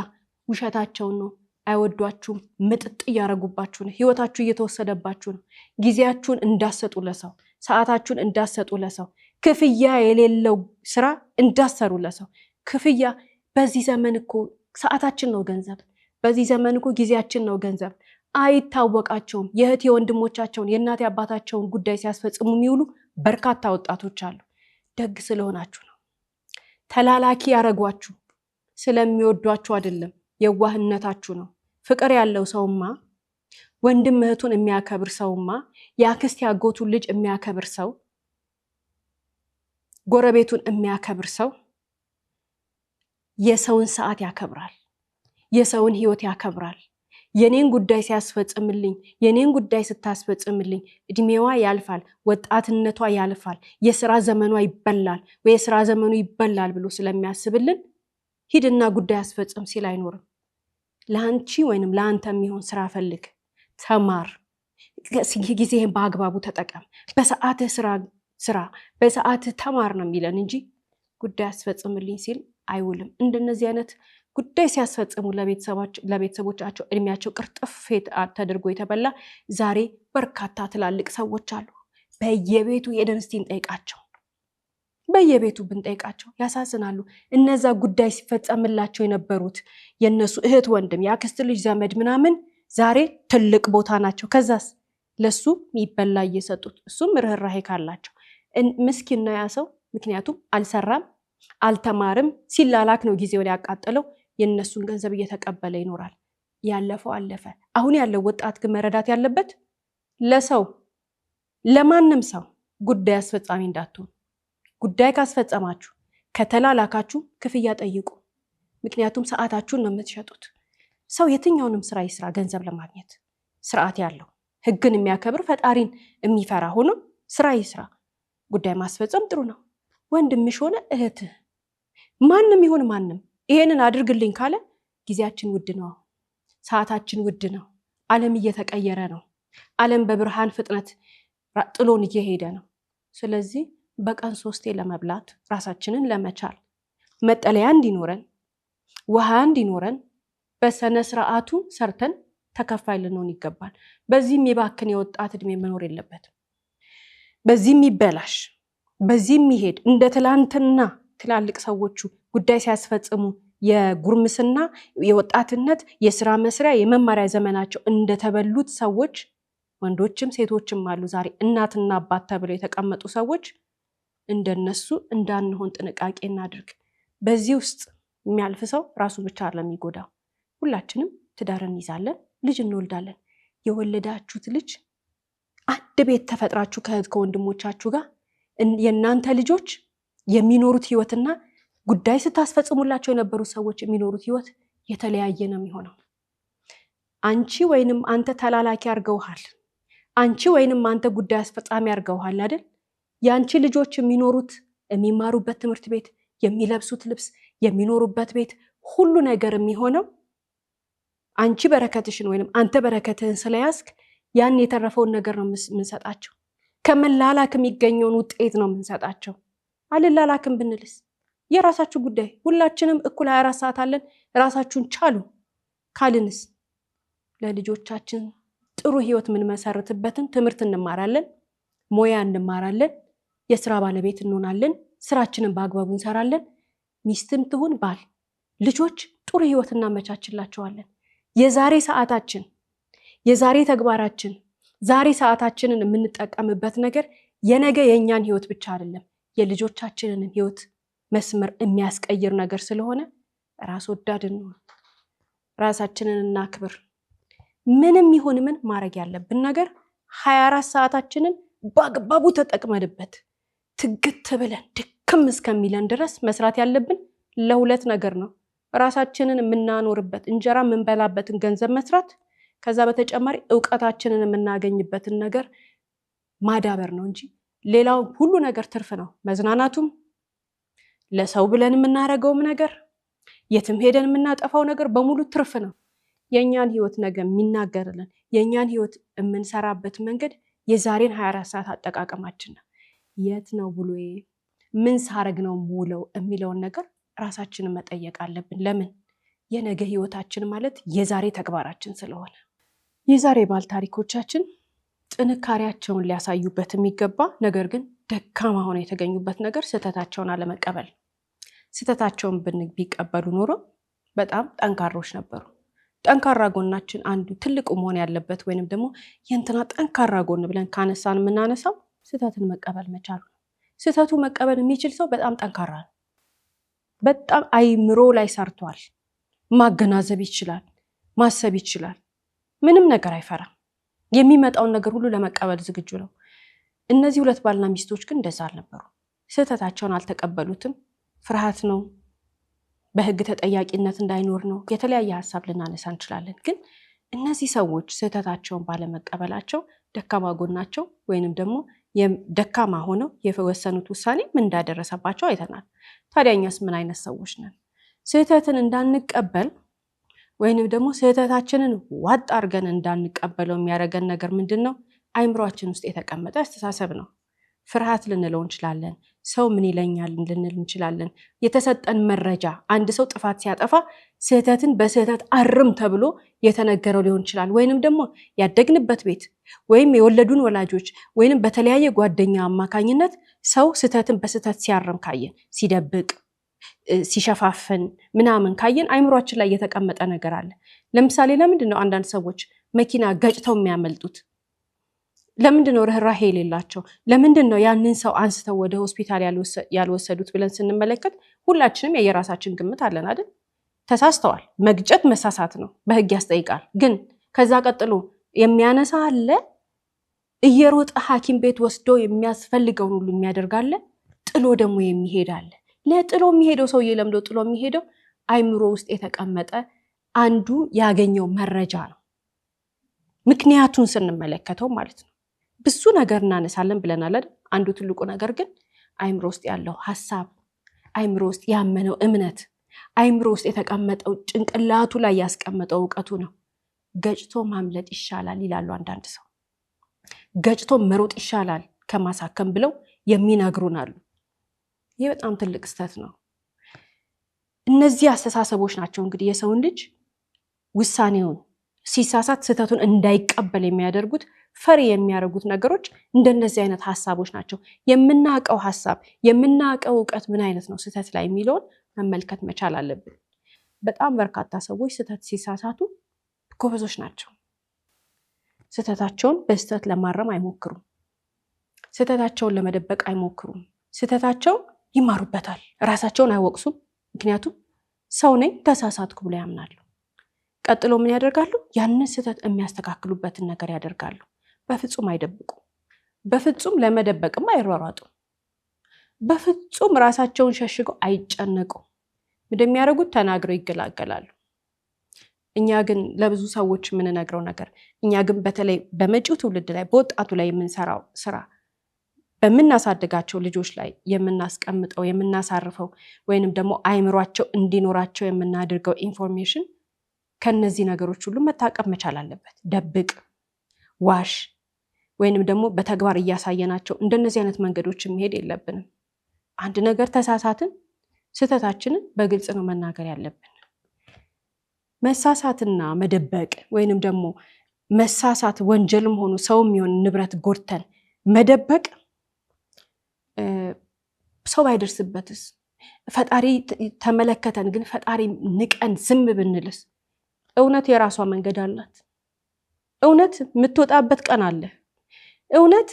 ውሸታቸውን ነው። አይወዷችሁም። ምጥጥ እያረጉባችሁ ነው። ህይወታችሁ እየተወሰደባችሁ ነው። ጊዜያችሁን እንዳሰጡ ለሰው፣ ሰዓታችሁን እንዳሰጡ ለሰው፣ ክፍያ የሌለው ስራ እንዳሰሩ ለሰው። ክፍያ በዚህ ዘመን እኮ ሰዓታችን ነው ገንዘብ። በዚህ ዘመን እኮ ጊዜያችን ነው ገንዘብ። አይታወቃቸውም። የእህት የወንድሞቻቸውን የእናት አባታቸውን ጉዳይ ሲያስፈጽሙ የሚውሉ በርካታ ወጣቶች አሉ። ደግ ስለሆናችሁ ነው። ተላላኪ ያረጓችሁ ስለሚወዷችሁ አይደለም፣ የዋህነታችሁ ነው። ፍቅር ያለው ሰውማ፣ ወንድም እህቱን የሚያከብር ሰውማ፣ የአክስት ያጎቱን ልጅ የሚያከብር ሰው፣ ጎረቤቱን የሚያከብር ሰው የሰውን ሰዓት ያከብራል፣ የሰውን ህይወት ያከብራል። የኔን ጉዳይ ሲያስፈጽምልኝ፣ የኔን ጉዳይ ስታስፈጽምልኝ እድሜዋ ያልፋል፣ ወጣትነቷ ያልፋል፣ የስራ ዘመኗ ይበላል ወይ የስራ ዘመኑ ይበላል ብሎ ስለሚያስብልን ሂድና ጉዳይ አስፈጽም ሲል አይኖርም። ለአንቺ ወይንም ለአንተ የሚሆን ስራ ፈልግ፣ ተማር፣ ጊዜህን በአግባቡ ተጠቀም፣ በሰዓትህ ስራ፣ በሰዓትህ ተማር ነው የሚለን እንጂ ጉዳይ አስፈጽምልኝ ሲል አይውልም። እንደነዚህ አይነት ጉዳይ ሲያስፈጽሙ ለቤተሰቦቻቸው እድሜያቸው ቅርጥፍ ተደርጎ የተበላ ዛሬ በርካታ ትላልቅ ሰዎች አሉ። በየቤቱ ሄደን እስቲ እንጠይቃቸው፣ በየቤቱ ብንጠይቃቸው ያሳዝናሉ። እነዛ ጉዳይ ሲፈጸምላቸው የነበሩት የነሱ እህት ወንድም፣ የአክስት ልጅ፣ ዘመድ ምናምን ዛሬ ትልቅ ቦታ ናቸው። ከዛስ ለሱ የሚበላ እየሰጡት፣ እሱም ርህራሄ ካላቸው ምስኪን ነው ያ ሰው። ምክንያቱም አልሰራም አልተማርም፣ ሲላላክ ነው ጊዜውን ያቃጠለው። የነሱን ገንዘብ እየተቀበለ ይኖራል። ያለፈው አለፈ። አሁን ያለው ወጣት ግን መረዳት ያለበት ለሰው ለማንም ሰው ጉዳይ አስፈጻሚ እንዳትሆኑ። ጉዳይ ካስፈጸማችሁ ከተላላካችሁ ክፍያ ጠይቁ። ምክንያቱም ሰዓታችሁን ነው የምትሸጡት። ሰው የትኛውንም ስራ ይስራ ገንዘብ ለማግኘት ስርዓት ያለው ህግን የሚያከብር ፈጣሪን የሚፈራ ሆኖ ስራ ይስራ። ጉዳይ ማስፈጸም ጥሩ ነው። ወንድምሽ ሆነ እህትህ፣ ማንም ይሁን ማንም ይሄንን አድርግልኝ ካለ ጊዜያችን ውድ ነው፣ ሰዓታችን ውድ ነው። ዓለም እየተቀየረ ነው። ዓለም በብርሃን ፍጥነት ጥሎን እየሄደ ነው። ስለዚህ በቀን 3 ለመብላት ራሳችንን ለመቻል መጠለያ እንዲኖረን፣ ውሃ እንዲኖረን በሰነ ስርዓቱ ሰርተን ተከፋይ ልንሆን ይገባል። በዚህም የባክን የወጣት እድሜ መኖር የለበትም። በዚህም ይበላሽ በዚህም ይሄድ እንደ ትላንትና ትላልቅ ሰዎቹ ጉዳይ ሲያስፈጽሙ የጉርምስና የወጣትነት የስራ መስሪያ የመማሪያ ዘመናቸው እንደተበሉት ሰዎች ወንዶችም ሴቶችም አሉ። ዛሬ እናትና አባት ተብለው የተቀመጡ ሰዎች እንደነሱ እንዳንሆን ጥንቃቄ እናድርግ። በዚህ ውስጥ የሚያልፍ ሰው ራሱ ብቻ አይደለም የሚጎዳው። ሁላችንም ትዳር እንይዛለን፣ ልጅ እንወልዳለን። የወለዳችሁት ልጅ አንድ ቤት ተፈጥራችሁ ከወንድሞቻችሁ ጋር የእናንተ ልጆች የሚኖሩት ህይወትና ጉዳይ ስታስፈጽሙላቸው የነበሩት ሰዎች የሚኖሩት ህይወት የተለያየ ነው የሚሆነው። አንቺ ወይንም አንተ ተላላኪ አድርገውሃል፣ አንቺ ወይንም አንተ ጉዳይ አስፈጻሚ አድርገውሃል አይደል? የአንቺ ልጆች የሚማሩበት ትምህርት ቤት፣ የሚለብሱት ልብስ፣ የሚኖሩበት ቤት ሁሉ ነገር የሚሆነው አንቺ በረከትሽን ወይንም አንተ በረከትህን ስለያዝክ ያን የተረፈውን ነገር ነው የምንሰጣቸው። ከመላላክ የሚገኘውን ውጤት ነው የምንሰጣቸው። አልላላክም ብንልስ የራሳችሁ ጉዳይ። ሁላችንም እኩል 24 ሰዓት አለን፣ ራሳችሁን ቻሉ ካልንስ ለልጆቻችን ጥሩ ህይወት የምንመሰርትበትን ትምህርት እንማራለን፣ ሞያ እንማራለን፣ የስራ ባለቤት እንሆናለን፣ ስራችንን በአግባቡ እንሰራለን። ሚስትም ትሁን ባል ልጆች ጥሩ ህይወት እናመቻችላቸዋለን። የዛሬ ሰዓታችን የዛሬ ተግባራችን ዛሬ ሰዓታችንን የምንጠቀምበት ነገር የነገ የእኛን ህይወት ብቻ አይደለም የልጆቻችንን ህይወት መስመር የሚያስቀይር ነገር ስለሆነ ራስ ወዳድ እንሆን፣ ራሳችንን እናክብር። ምንም ይሁን ምን ማድረግ ያለብን ነገር 24 ሰዓታችንን በአግባቡ ተጠቅመንበት ትግት ብለን ድክም እስከሚለን ድረስ መስራት ያለብን ለሁለት ነገር ነው። ራሳችንን የምናኖርበት እንጀራ የምንበላበትን ገንዘብ መስራት፣ ከዛ በተጨማሪ እውቀታችንን የምናገኝበትን ነገር ማዳበር ነው እንጂ ሌላው ሁሉ ነገር ትርፍ ነው። መዝናናቱም ለሰው ብለን የምናደርገውም ነገር የትም ሄደን የምናጠፋው ነገር በሙሉ ትርፍ ነው። የእኛን ህይወት ነገ የሚናገርልን የእኛን ህይወት የምንሰራበት መንገድ የዛሬን 24 ሰዓት አጠቃቀማችን ነው። የት ነው ብሎ ምን ሳረግ ነው ሙለው የሚለውን ነገር ራሳችንን መጠየቅ አለብን። ለምን? የነገ ህይወታችን ማለት የዛሬ ተግባራችን ስለሆነ። የዛሬ ባል ታሪኮቻችን ጥንካሬያቸውን ሊያሳዩበት የሚገባ ነገር ግን ደካማ ሆነው የተገኙበት ነገር ስህተታቸውን አለመቀበል። ስህተታቸውን ቢቀበሉ ኖሮ በጣም ጠንካሮች ነበሩ። ጠንካራ ጎናችን አንዱ ትልቁ መሆን ያለበት ወይንም ደግሞ የእንትና ጠንካራ ጎን ብለን ካነሳን የምናነሳው ስህተትን መቀበል መቻሉ ነው። ስህተቱ መቀበል የሚችል ሰው በጣም ጠንካራ ነው። በጣም አይምሮ ላይ ሰርቷል። ማገናዘብ ይችላል፣ ማሰብ ይችላል። ምንም ነገር አይፈራም። የሚመጣውን ነገር ሁሉ ለመቀበል ዝግጁ ነው። እነዚህ ሁለት ባልና ሚስቶች ግን እንደዛ አልነበሩ። ስህተታቸውን አልተቀበሉትም። ፍርሃት ነው፣ በህግ ተጠያቂነት እንዳይኖር ነው። የተለያየ ሀሳብ ልናነሳ እንችላለን። ግን እነዚህ ሰዎች ስህተታቸውን ባለመቀበላቸው ደካማ ጎናቸው ወይንም ደግሞ ደካማ ሆነው የወሰኑት ውሳኔ ምን እንዳደረሰባቸው አይተናል። ታዲያ እኛስ ምን አይነት ሰዎች ነን? ስህተትን እንዳንቀበል ወይንም ደግሞ ስህተታችንን ዋጥ አድርገን እንዳንቀበለው የሚያደርገን ነገር ምንድን ነው? አይምሮአችን ውስጥ የተቀመጠ አስተሳሰብ ነው። ፍርሃት ልንለው እንችላለን። ሰው ምን ይለኛል ልንል እንችላለን። የተሰጠን መረጃ አንድ ሰው ጥፋት ሲያጠፋ ስህተትን በስህተት አርም ተብሎ የተነገረው ሊሆን ይችላል። ወይንም ደግሞ ያደግንበት ቤት ወይም የወለዱን ወላጆች ወይንም በተለያየ ጓደኛ አማካኝነት ሰው ስህተትን በስህተት ሲያርም ካየን፣ ሲደብቅ፣ ሲሸፋፍን ምናምን ካየን አይምሮአችን ላይ የተቀመጠ ነገር አለ። ለምሳሌ ለምንድን ነው አንዳንድ ሰዎች መኪና ገጭተው የሚያመልጡት? ለምንድን ነው ርህራሄ የሌላቸው? ለምንድን ነው ያንን ሰው አንስተው ወደ ሆስፒታል ያልወሰዱት ብለን ስንመለከት ሁላችንም የየራሳችን ግምት አለን አይደል? ተሳስተዋል። መግጨት መሳሳት ነው፣ በህግ ያስጠይቃል። ግን ከዛ ቀጥሎ የሚያነሳ አለ፣ እየሮጠ ሐኪም ቤት ወስዶ የሚያስፈልገውን ሁሉ የሚያደርጋለ፣ ጥሎ ደግሞ የሚሄድ አለ። ለጥሎ የሚሄደው ሰውዬ ለምዶ ጥሎ የሚሄደው አይምሮ ውስጥ የተቀመጠ አንዱ ያገኘው መረጃ ነው። ምክንያቱን ስንመለከተው ማለት ነው። ብዙ ነገር እናነሳለን ብለናል አይደል? አንዱ ትልቁ ነገር ግን አይምሮ ውስጥ ያለው ሐሳብ፣ አይምሮ ውስጥ ያመነው እምነት፣ አይምሮ ውስጥ የተቀመጠው ጭንቅላቱ ላይ ያስቀመጠው እውቀቱ ነው። ገጭቶ ማምለጥ ይሻላል ይላሉ አንዳንድ ሰው። ገጭቶ መሮጥ ይሻላል ከማሳከም ብለው የሚነግሩን አሉ። ይህ በጣም ትልቅ ስህተት ነው። እነዚህ አስተሳሰቦች ናቸው እንግዲህ የሰውን ልጅ ውሳኔውን ሲሳሳት ስህተቱን እንዳይቀበል የሚያደርጉት፣ ፈሪ የሚያደርጉት ነገሮች እንደነዚህ አይነት ሐሳቦች ናቸው። የምናውቀው ሐሳብ የምናውቀው እውቀት ምን አይነት ነው ስህተት ላይ የሚለውን መመልከት መቻል አለብን። በጣም በርካታ ሰዎች ስህተት ሲሳሳቱ ጎበዞች ናቸው። ስህተታቸውን በስህተት ለማረም አይሞክሩም። ስህተታቸውን ለመደበቅ አይሞክሩም። ስህተታቸውን ይማሩበታል። ራሳቸውን አይወቅሱም። ምክንያቱም ሰው ነኝ ተሳሳትኩ ብለው ያምናሉ። ቀጥሎ ምን ያደርጋሉ? ያንን ስህተት የሚያስተካክሉበትን ነገር ያደርጋሉ። በፍጹም አይደብቁም። በፍጹም ለመደበቅም አይሯሯጡም። በፍጹም ራሳቸውን ሸሽገው አይጨነቁም። እንደሚያደርጉት ተናግረው ይገላገላሉ። እኛ ግን ለብዙ ሰዎች የምንነግረው ነገር፣ እኛ ግን በተለይ በመጪው ትውልድ ላይ በወጣቱ ላይ የምንሰራው ስራ፣ በምናሳድጋቸው ልጆች ላይ የምናስቀምጠው የምናሳርፈው ወይንም ደግሞ አይምሯቸው እንዲኖራቸው የምናደርገው ኢንፎርሜሽን ከነዚህ ነገሮች ሁሉ መታቀብ መቻል አለበት። ደብቅ፣ ዋሽ ወይንም ደግሞ በተግባር እያሳየናቸው እንደነዚህ አይነት መንገዶች መሄድ የለብንም። አንድ ነገር ተሳሳትን፣ ስህተታችንን በግልጽ ነው መናገር ያለብን። መሳሳትና መደበቅ ወይንም ደግሞ መሳሳት ወንጀልም ሆኖ ሰው የሚሆን ንብረት ጎድተን መደበቅ ሰው ባይደርስበትስ? ፈጣሪ ተመለከተን ግን ፈጣሪ ንቀን ዝም ብንልስ? እውነት የራሷ መንገድ አላት። እውነት የምትወጣበት ቀን አለ። እውነት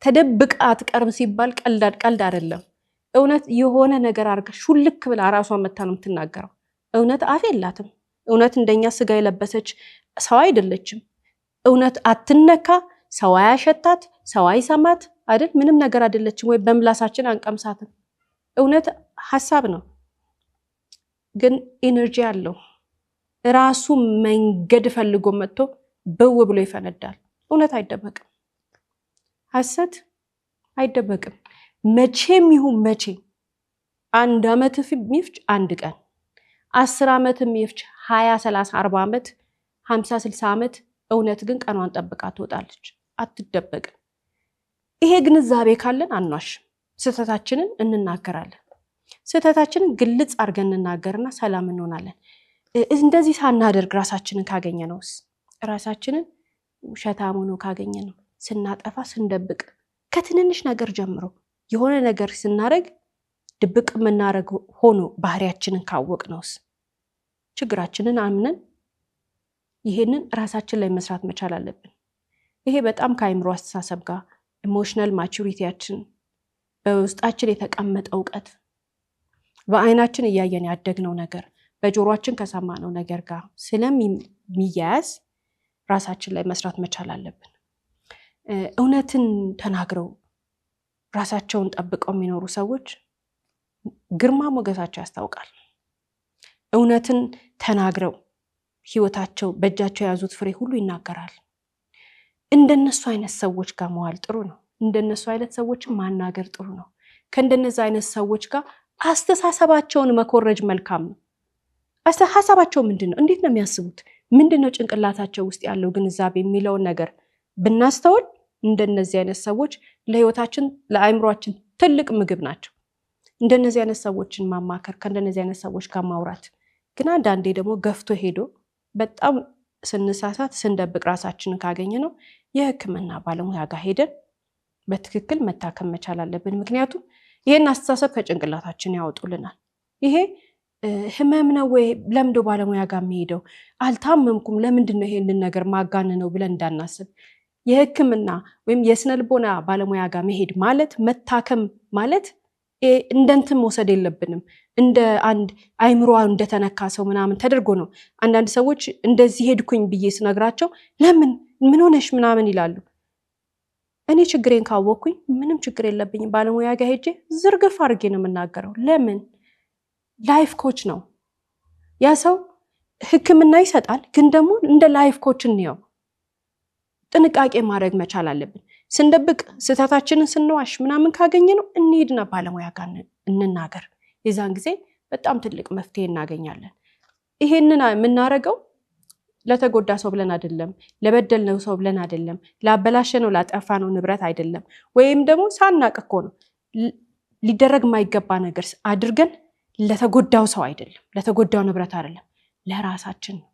ተደብቃ አትቀርም ሲባል ቀልድ አይደለም። እውነት የሆነ ነገር አድርጋ ሹልክ ብላ ራሷ መታ ነው የምትናገረው። እውነት አፍ የላትም። እውነት እንደኛ ስጋ የለበሰች ሰው አይደለችም። እውነት አትነካ፣ ሰው አያሸታት፣ ሰው አይሰማት አይደል? ምንም ነገር አይደለችም። ወይ በምላሳችን አንቀምሳትም። እውነት ሐሳብ ነው፣ ግን ኢነርጂ አለው። ራሱ መንገድ ፈልጎ መጥቶ በው ብሎ ይፈነዳል። እውነት አይደበቅም። ሐሰት አይደበቅም። መቼም ይሁን መቼ 1 ዓመት የሚፍጅ 1 ቀን፣ 10 ዓመት የሚፍጅ 20፣ 30፣ 40 ዓመት፣ 50፣ 60 ዓመት፣ እውነት ግን ቀኗን ጠብቃ ትወጣለች። አትደበቅም። ይሄ ግንዛቤ ካለን አንዋሽም። ስህተታችንን እንናገራለን። ስህተታችንን ግልጽ አድርገን እንናገርና ሰላም እንሆናለን። እንደዚህ ሳናደርግ ራሳችንን ካገኘ ነውስ? ራሳችንን ውሸታም ሆኖ ካገኘ ነው፣ ስናጠፋ ስንደብቅ፣ ከትንንሽ ነገር ጀምሮ የሆነ ነገር ስናደርግ ድብቅ የምናደርግ ሆኖ ባህሪያችንን ካወቅ ነውስ? ችግራችንን አምነን ይሄንን ራሳችን ላይ መስራት መቻል አለብን። ይሄ በጣም ከአይምሮ አስተሳሰብ ጋር ኢሞሽናል ማቹሪቲያችን፣ በውስጣችን የተቀመጠ እውቀት፣ በአይናችን እያየን ያደግነው ነገር፣ በጆሮአችን ከሰማነው ነገር ጋር ስለሚያያዝ ራሳችን ላይ መስራት መቻል አለብን። እውነትን ተናግረው ራሳቸውን ጠብቀው የሚኖሩ ሰዎች ግርማ ሞገሳቸው ያስታውቃል። እውነትን ተናግረው ህይወታቸው በእጃቸው የያዙት ፍሬ ሁሉ ይናገራል። እንደነሱ አይነት ሰዎች ጋር መዋል ጥሩ ነው። እንደነሱ አይነት ሰዎችን ማናገር ጥሩ ነው። ከእንደነዛ አይነት ሰዎች ጋር አስተሳሰባቸውን መኮረጅ መልካም ነው። ሀሳባቸው ምንድን ነው? እንዴት ነው የሚያስቡት? ምንድን ነው ጭንቅላታቸው ውስጥ ያለው ግንዛቤ የሚለውን ነገር ብናስተውል እንደነዚህ አይነት ሰዎች ለህይወታችን ለአእምሯችን ትልቅ ምግብ ናቸው። እንደነዚህ አይነት ሰዎችን ማማከር ከእንደነዚህ አይነት ሰዎች ጋር ማውራት ግን አንዳንዴ ደግሞ ገፍቶ ሄዶ በጣም ስንሳሳት ስንደብቅ ራሳችንን ካገኘ ነው የህክምና ባለሙያ ጋር ሄደን በትክክል መታከም መቻል አለብን። ምክንያቱም ይሄን አስተሳሰብ ከጭንቅላታችን ያወጡልናል። ይሄ ህመም ነው ወይ ለምዶ ባለሙያ ጋር የሚሄደው አልታመምኩም ለምንድነው ይሄንን ነገር ማጋነነው ብለን እንዳናስብ የህክምና ወይም የስነልቦና ባለሙያ ጋር መሄድ ማለት መታከም ማለት እንደንትን መውሰድ የለብንም። እንደ አንድ አይምሮዋ እንደተነካ ሰው ምናምን ተደርጎ ነው። አንዳንድ ሰዎች እንደዚህ ሄድኩኝ ብዬ ስነግራቸው ለምን ምን ሆነሽ ምናምን ይላሉ። እኔ ችግሬን ካወቅኩኝ ምንም ችግር የለብኝም። ባለሙያ ጋር ሄጄ ዝርግፍ አድርጌ ነው የምናገረው። ለምን ላይፍ ኮች ነው ያ ሰው ህክምና ይሰጣል፣ ግን ደግሞ እንደ ላይፍ ኮች እንየው። ጥንቃቄ ማድረግ መቻል አለብን። ስንደብቅ ስህተታችንን ስንዋሽ ምናምን ካገኘ ነው እንሂድና ባለሙያ ጋር እንናገር። የዛን ጊዜ በጣም ትልቅ መፍትሄ እናገኛለን። ይሄንን የምናረገው ለተጎዳ ሰው ብለን አይደለም፣ ለበደልነው ሰው ብለን አይደለም፣ ላበላሸነው ላጠፋነው ንብረት አይደለም፣ ወይም ደግሞ ሳናቅ እኮ ነው ሊደረግ የማይገባ ነገር አድርገን ለተጎዳው ሰው አይደለም፣ ለተጎዳው ንብረት አይደለም፣ ለራሳችን ነው፣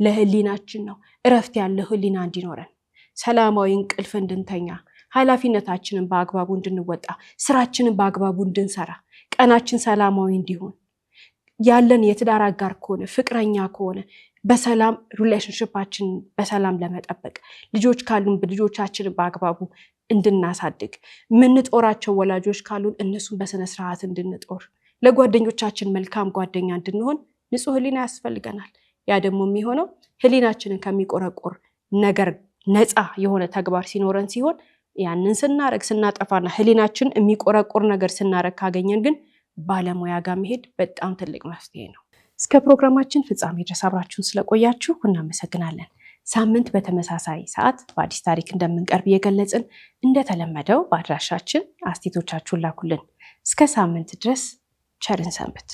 ለህሊናችን ነው። እረፍት ያለው ህሊና እንዲኖረን፣ ሰላማዊ እንቅልፍ እንድንተኛ፣ ኃላፊነታችንን በአግባቡ እንድንወጣ፣ ስራችንን በአግባቡ እንድንሰራ፣ ቀናችን ሰላማዊ እንዲሆን፣ ያለን የትዳር አጋር ከሆነ ፍቅረኛ ከሆነ በሰላም ሪሌሽንሺፓችን በሰላም ለመጠበቅ፣ ልጆች ካሉን ልጆቻችንን በአግባቡ እንድናሳድግ፣ ምንጦራቸው ወላጆች ካሉን እነሱን በስነ ስርዓት እንድንጦር፣ ለጓደኞቻችን መልካም ጓደኛ እንድንሆን ንጹህ ህሊና ያስፈልገናል። ያ ደግሞ የሚሆነው ህሊናችንን ከሚቆረቆር ነገር ነፃ የሆነ ተግባር ሲኖረን ሲሆን ያንን ስናረግ ስናጠፋና ህሊናችን የሚቆረቆር ነገር ስናረግ ካገኘን ግን ባለሙያ ጋር መሄድ በጣም ትልቅ መፍትሄ ነው። እስከ ፕሮግራማችን ፍጻሜ ድረስ አብራችሁን ስለቆያችሁ እናመሰግናለን። ሳምንት በተመሳሳይ ሰዓት በአዲስ ታሪክ እንደምንቀርብ እየገለጽን እንደተለመደው በአድራሻችን አስተያየቶቻችሁን ላኩልን። እስከ ሳምንት ድረስ ቸርን ሰንብት።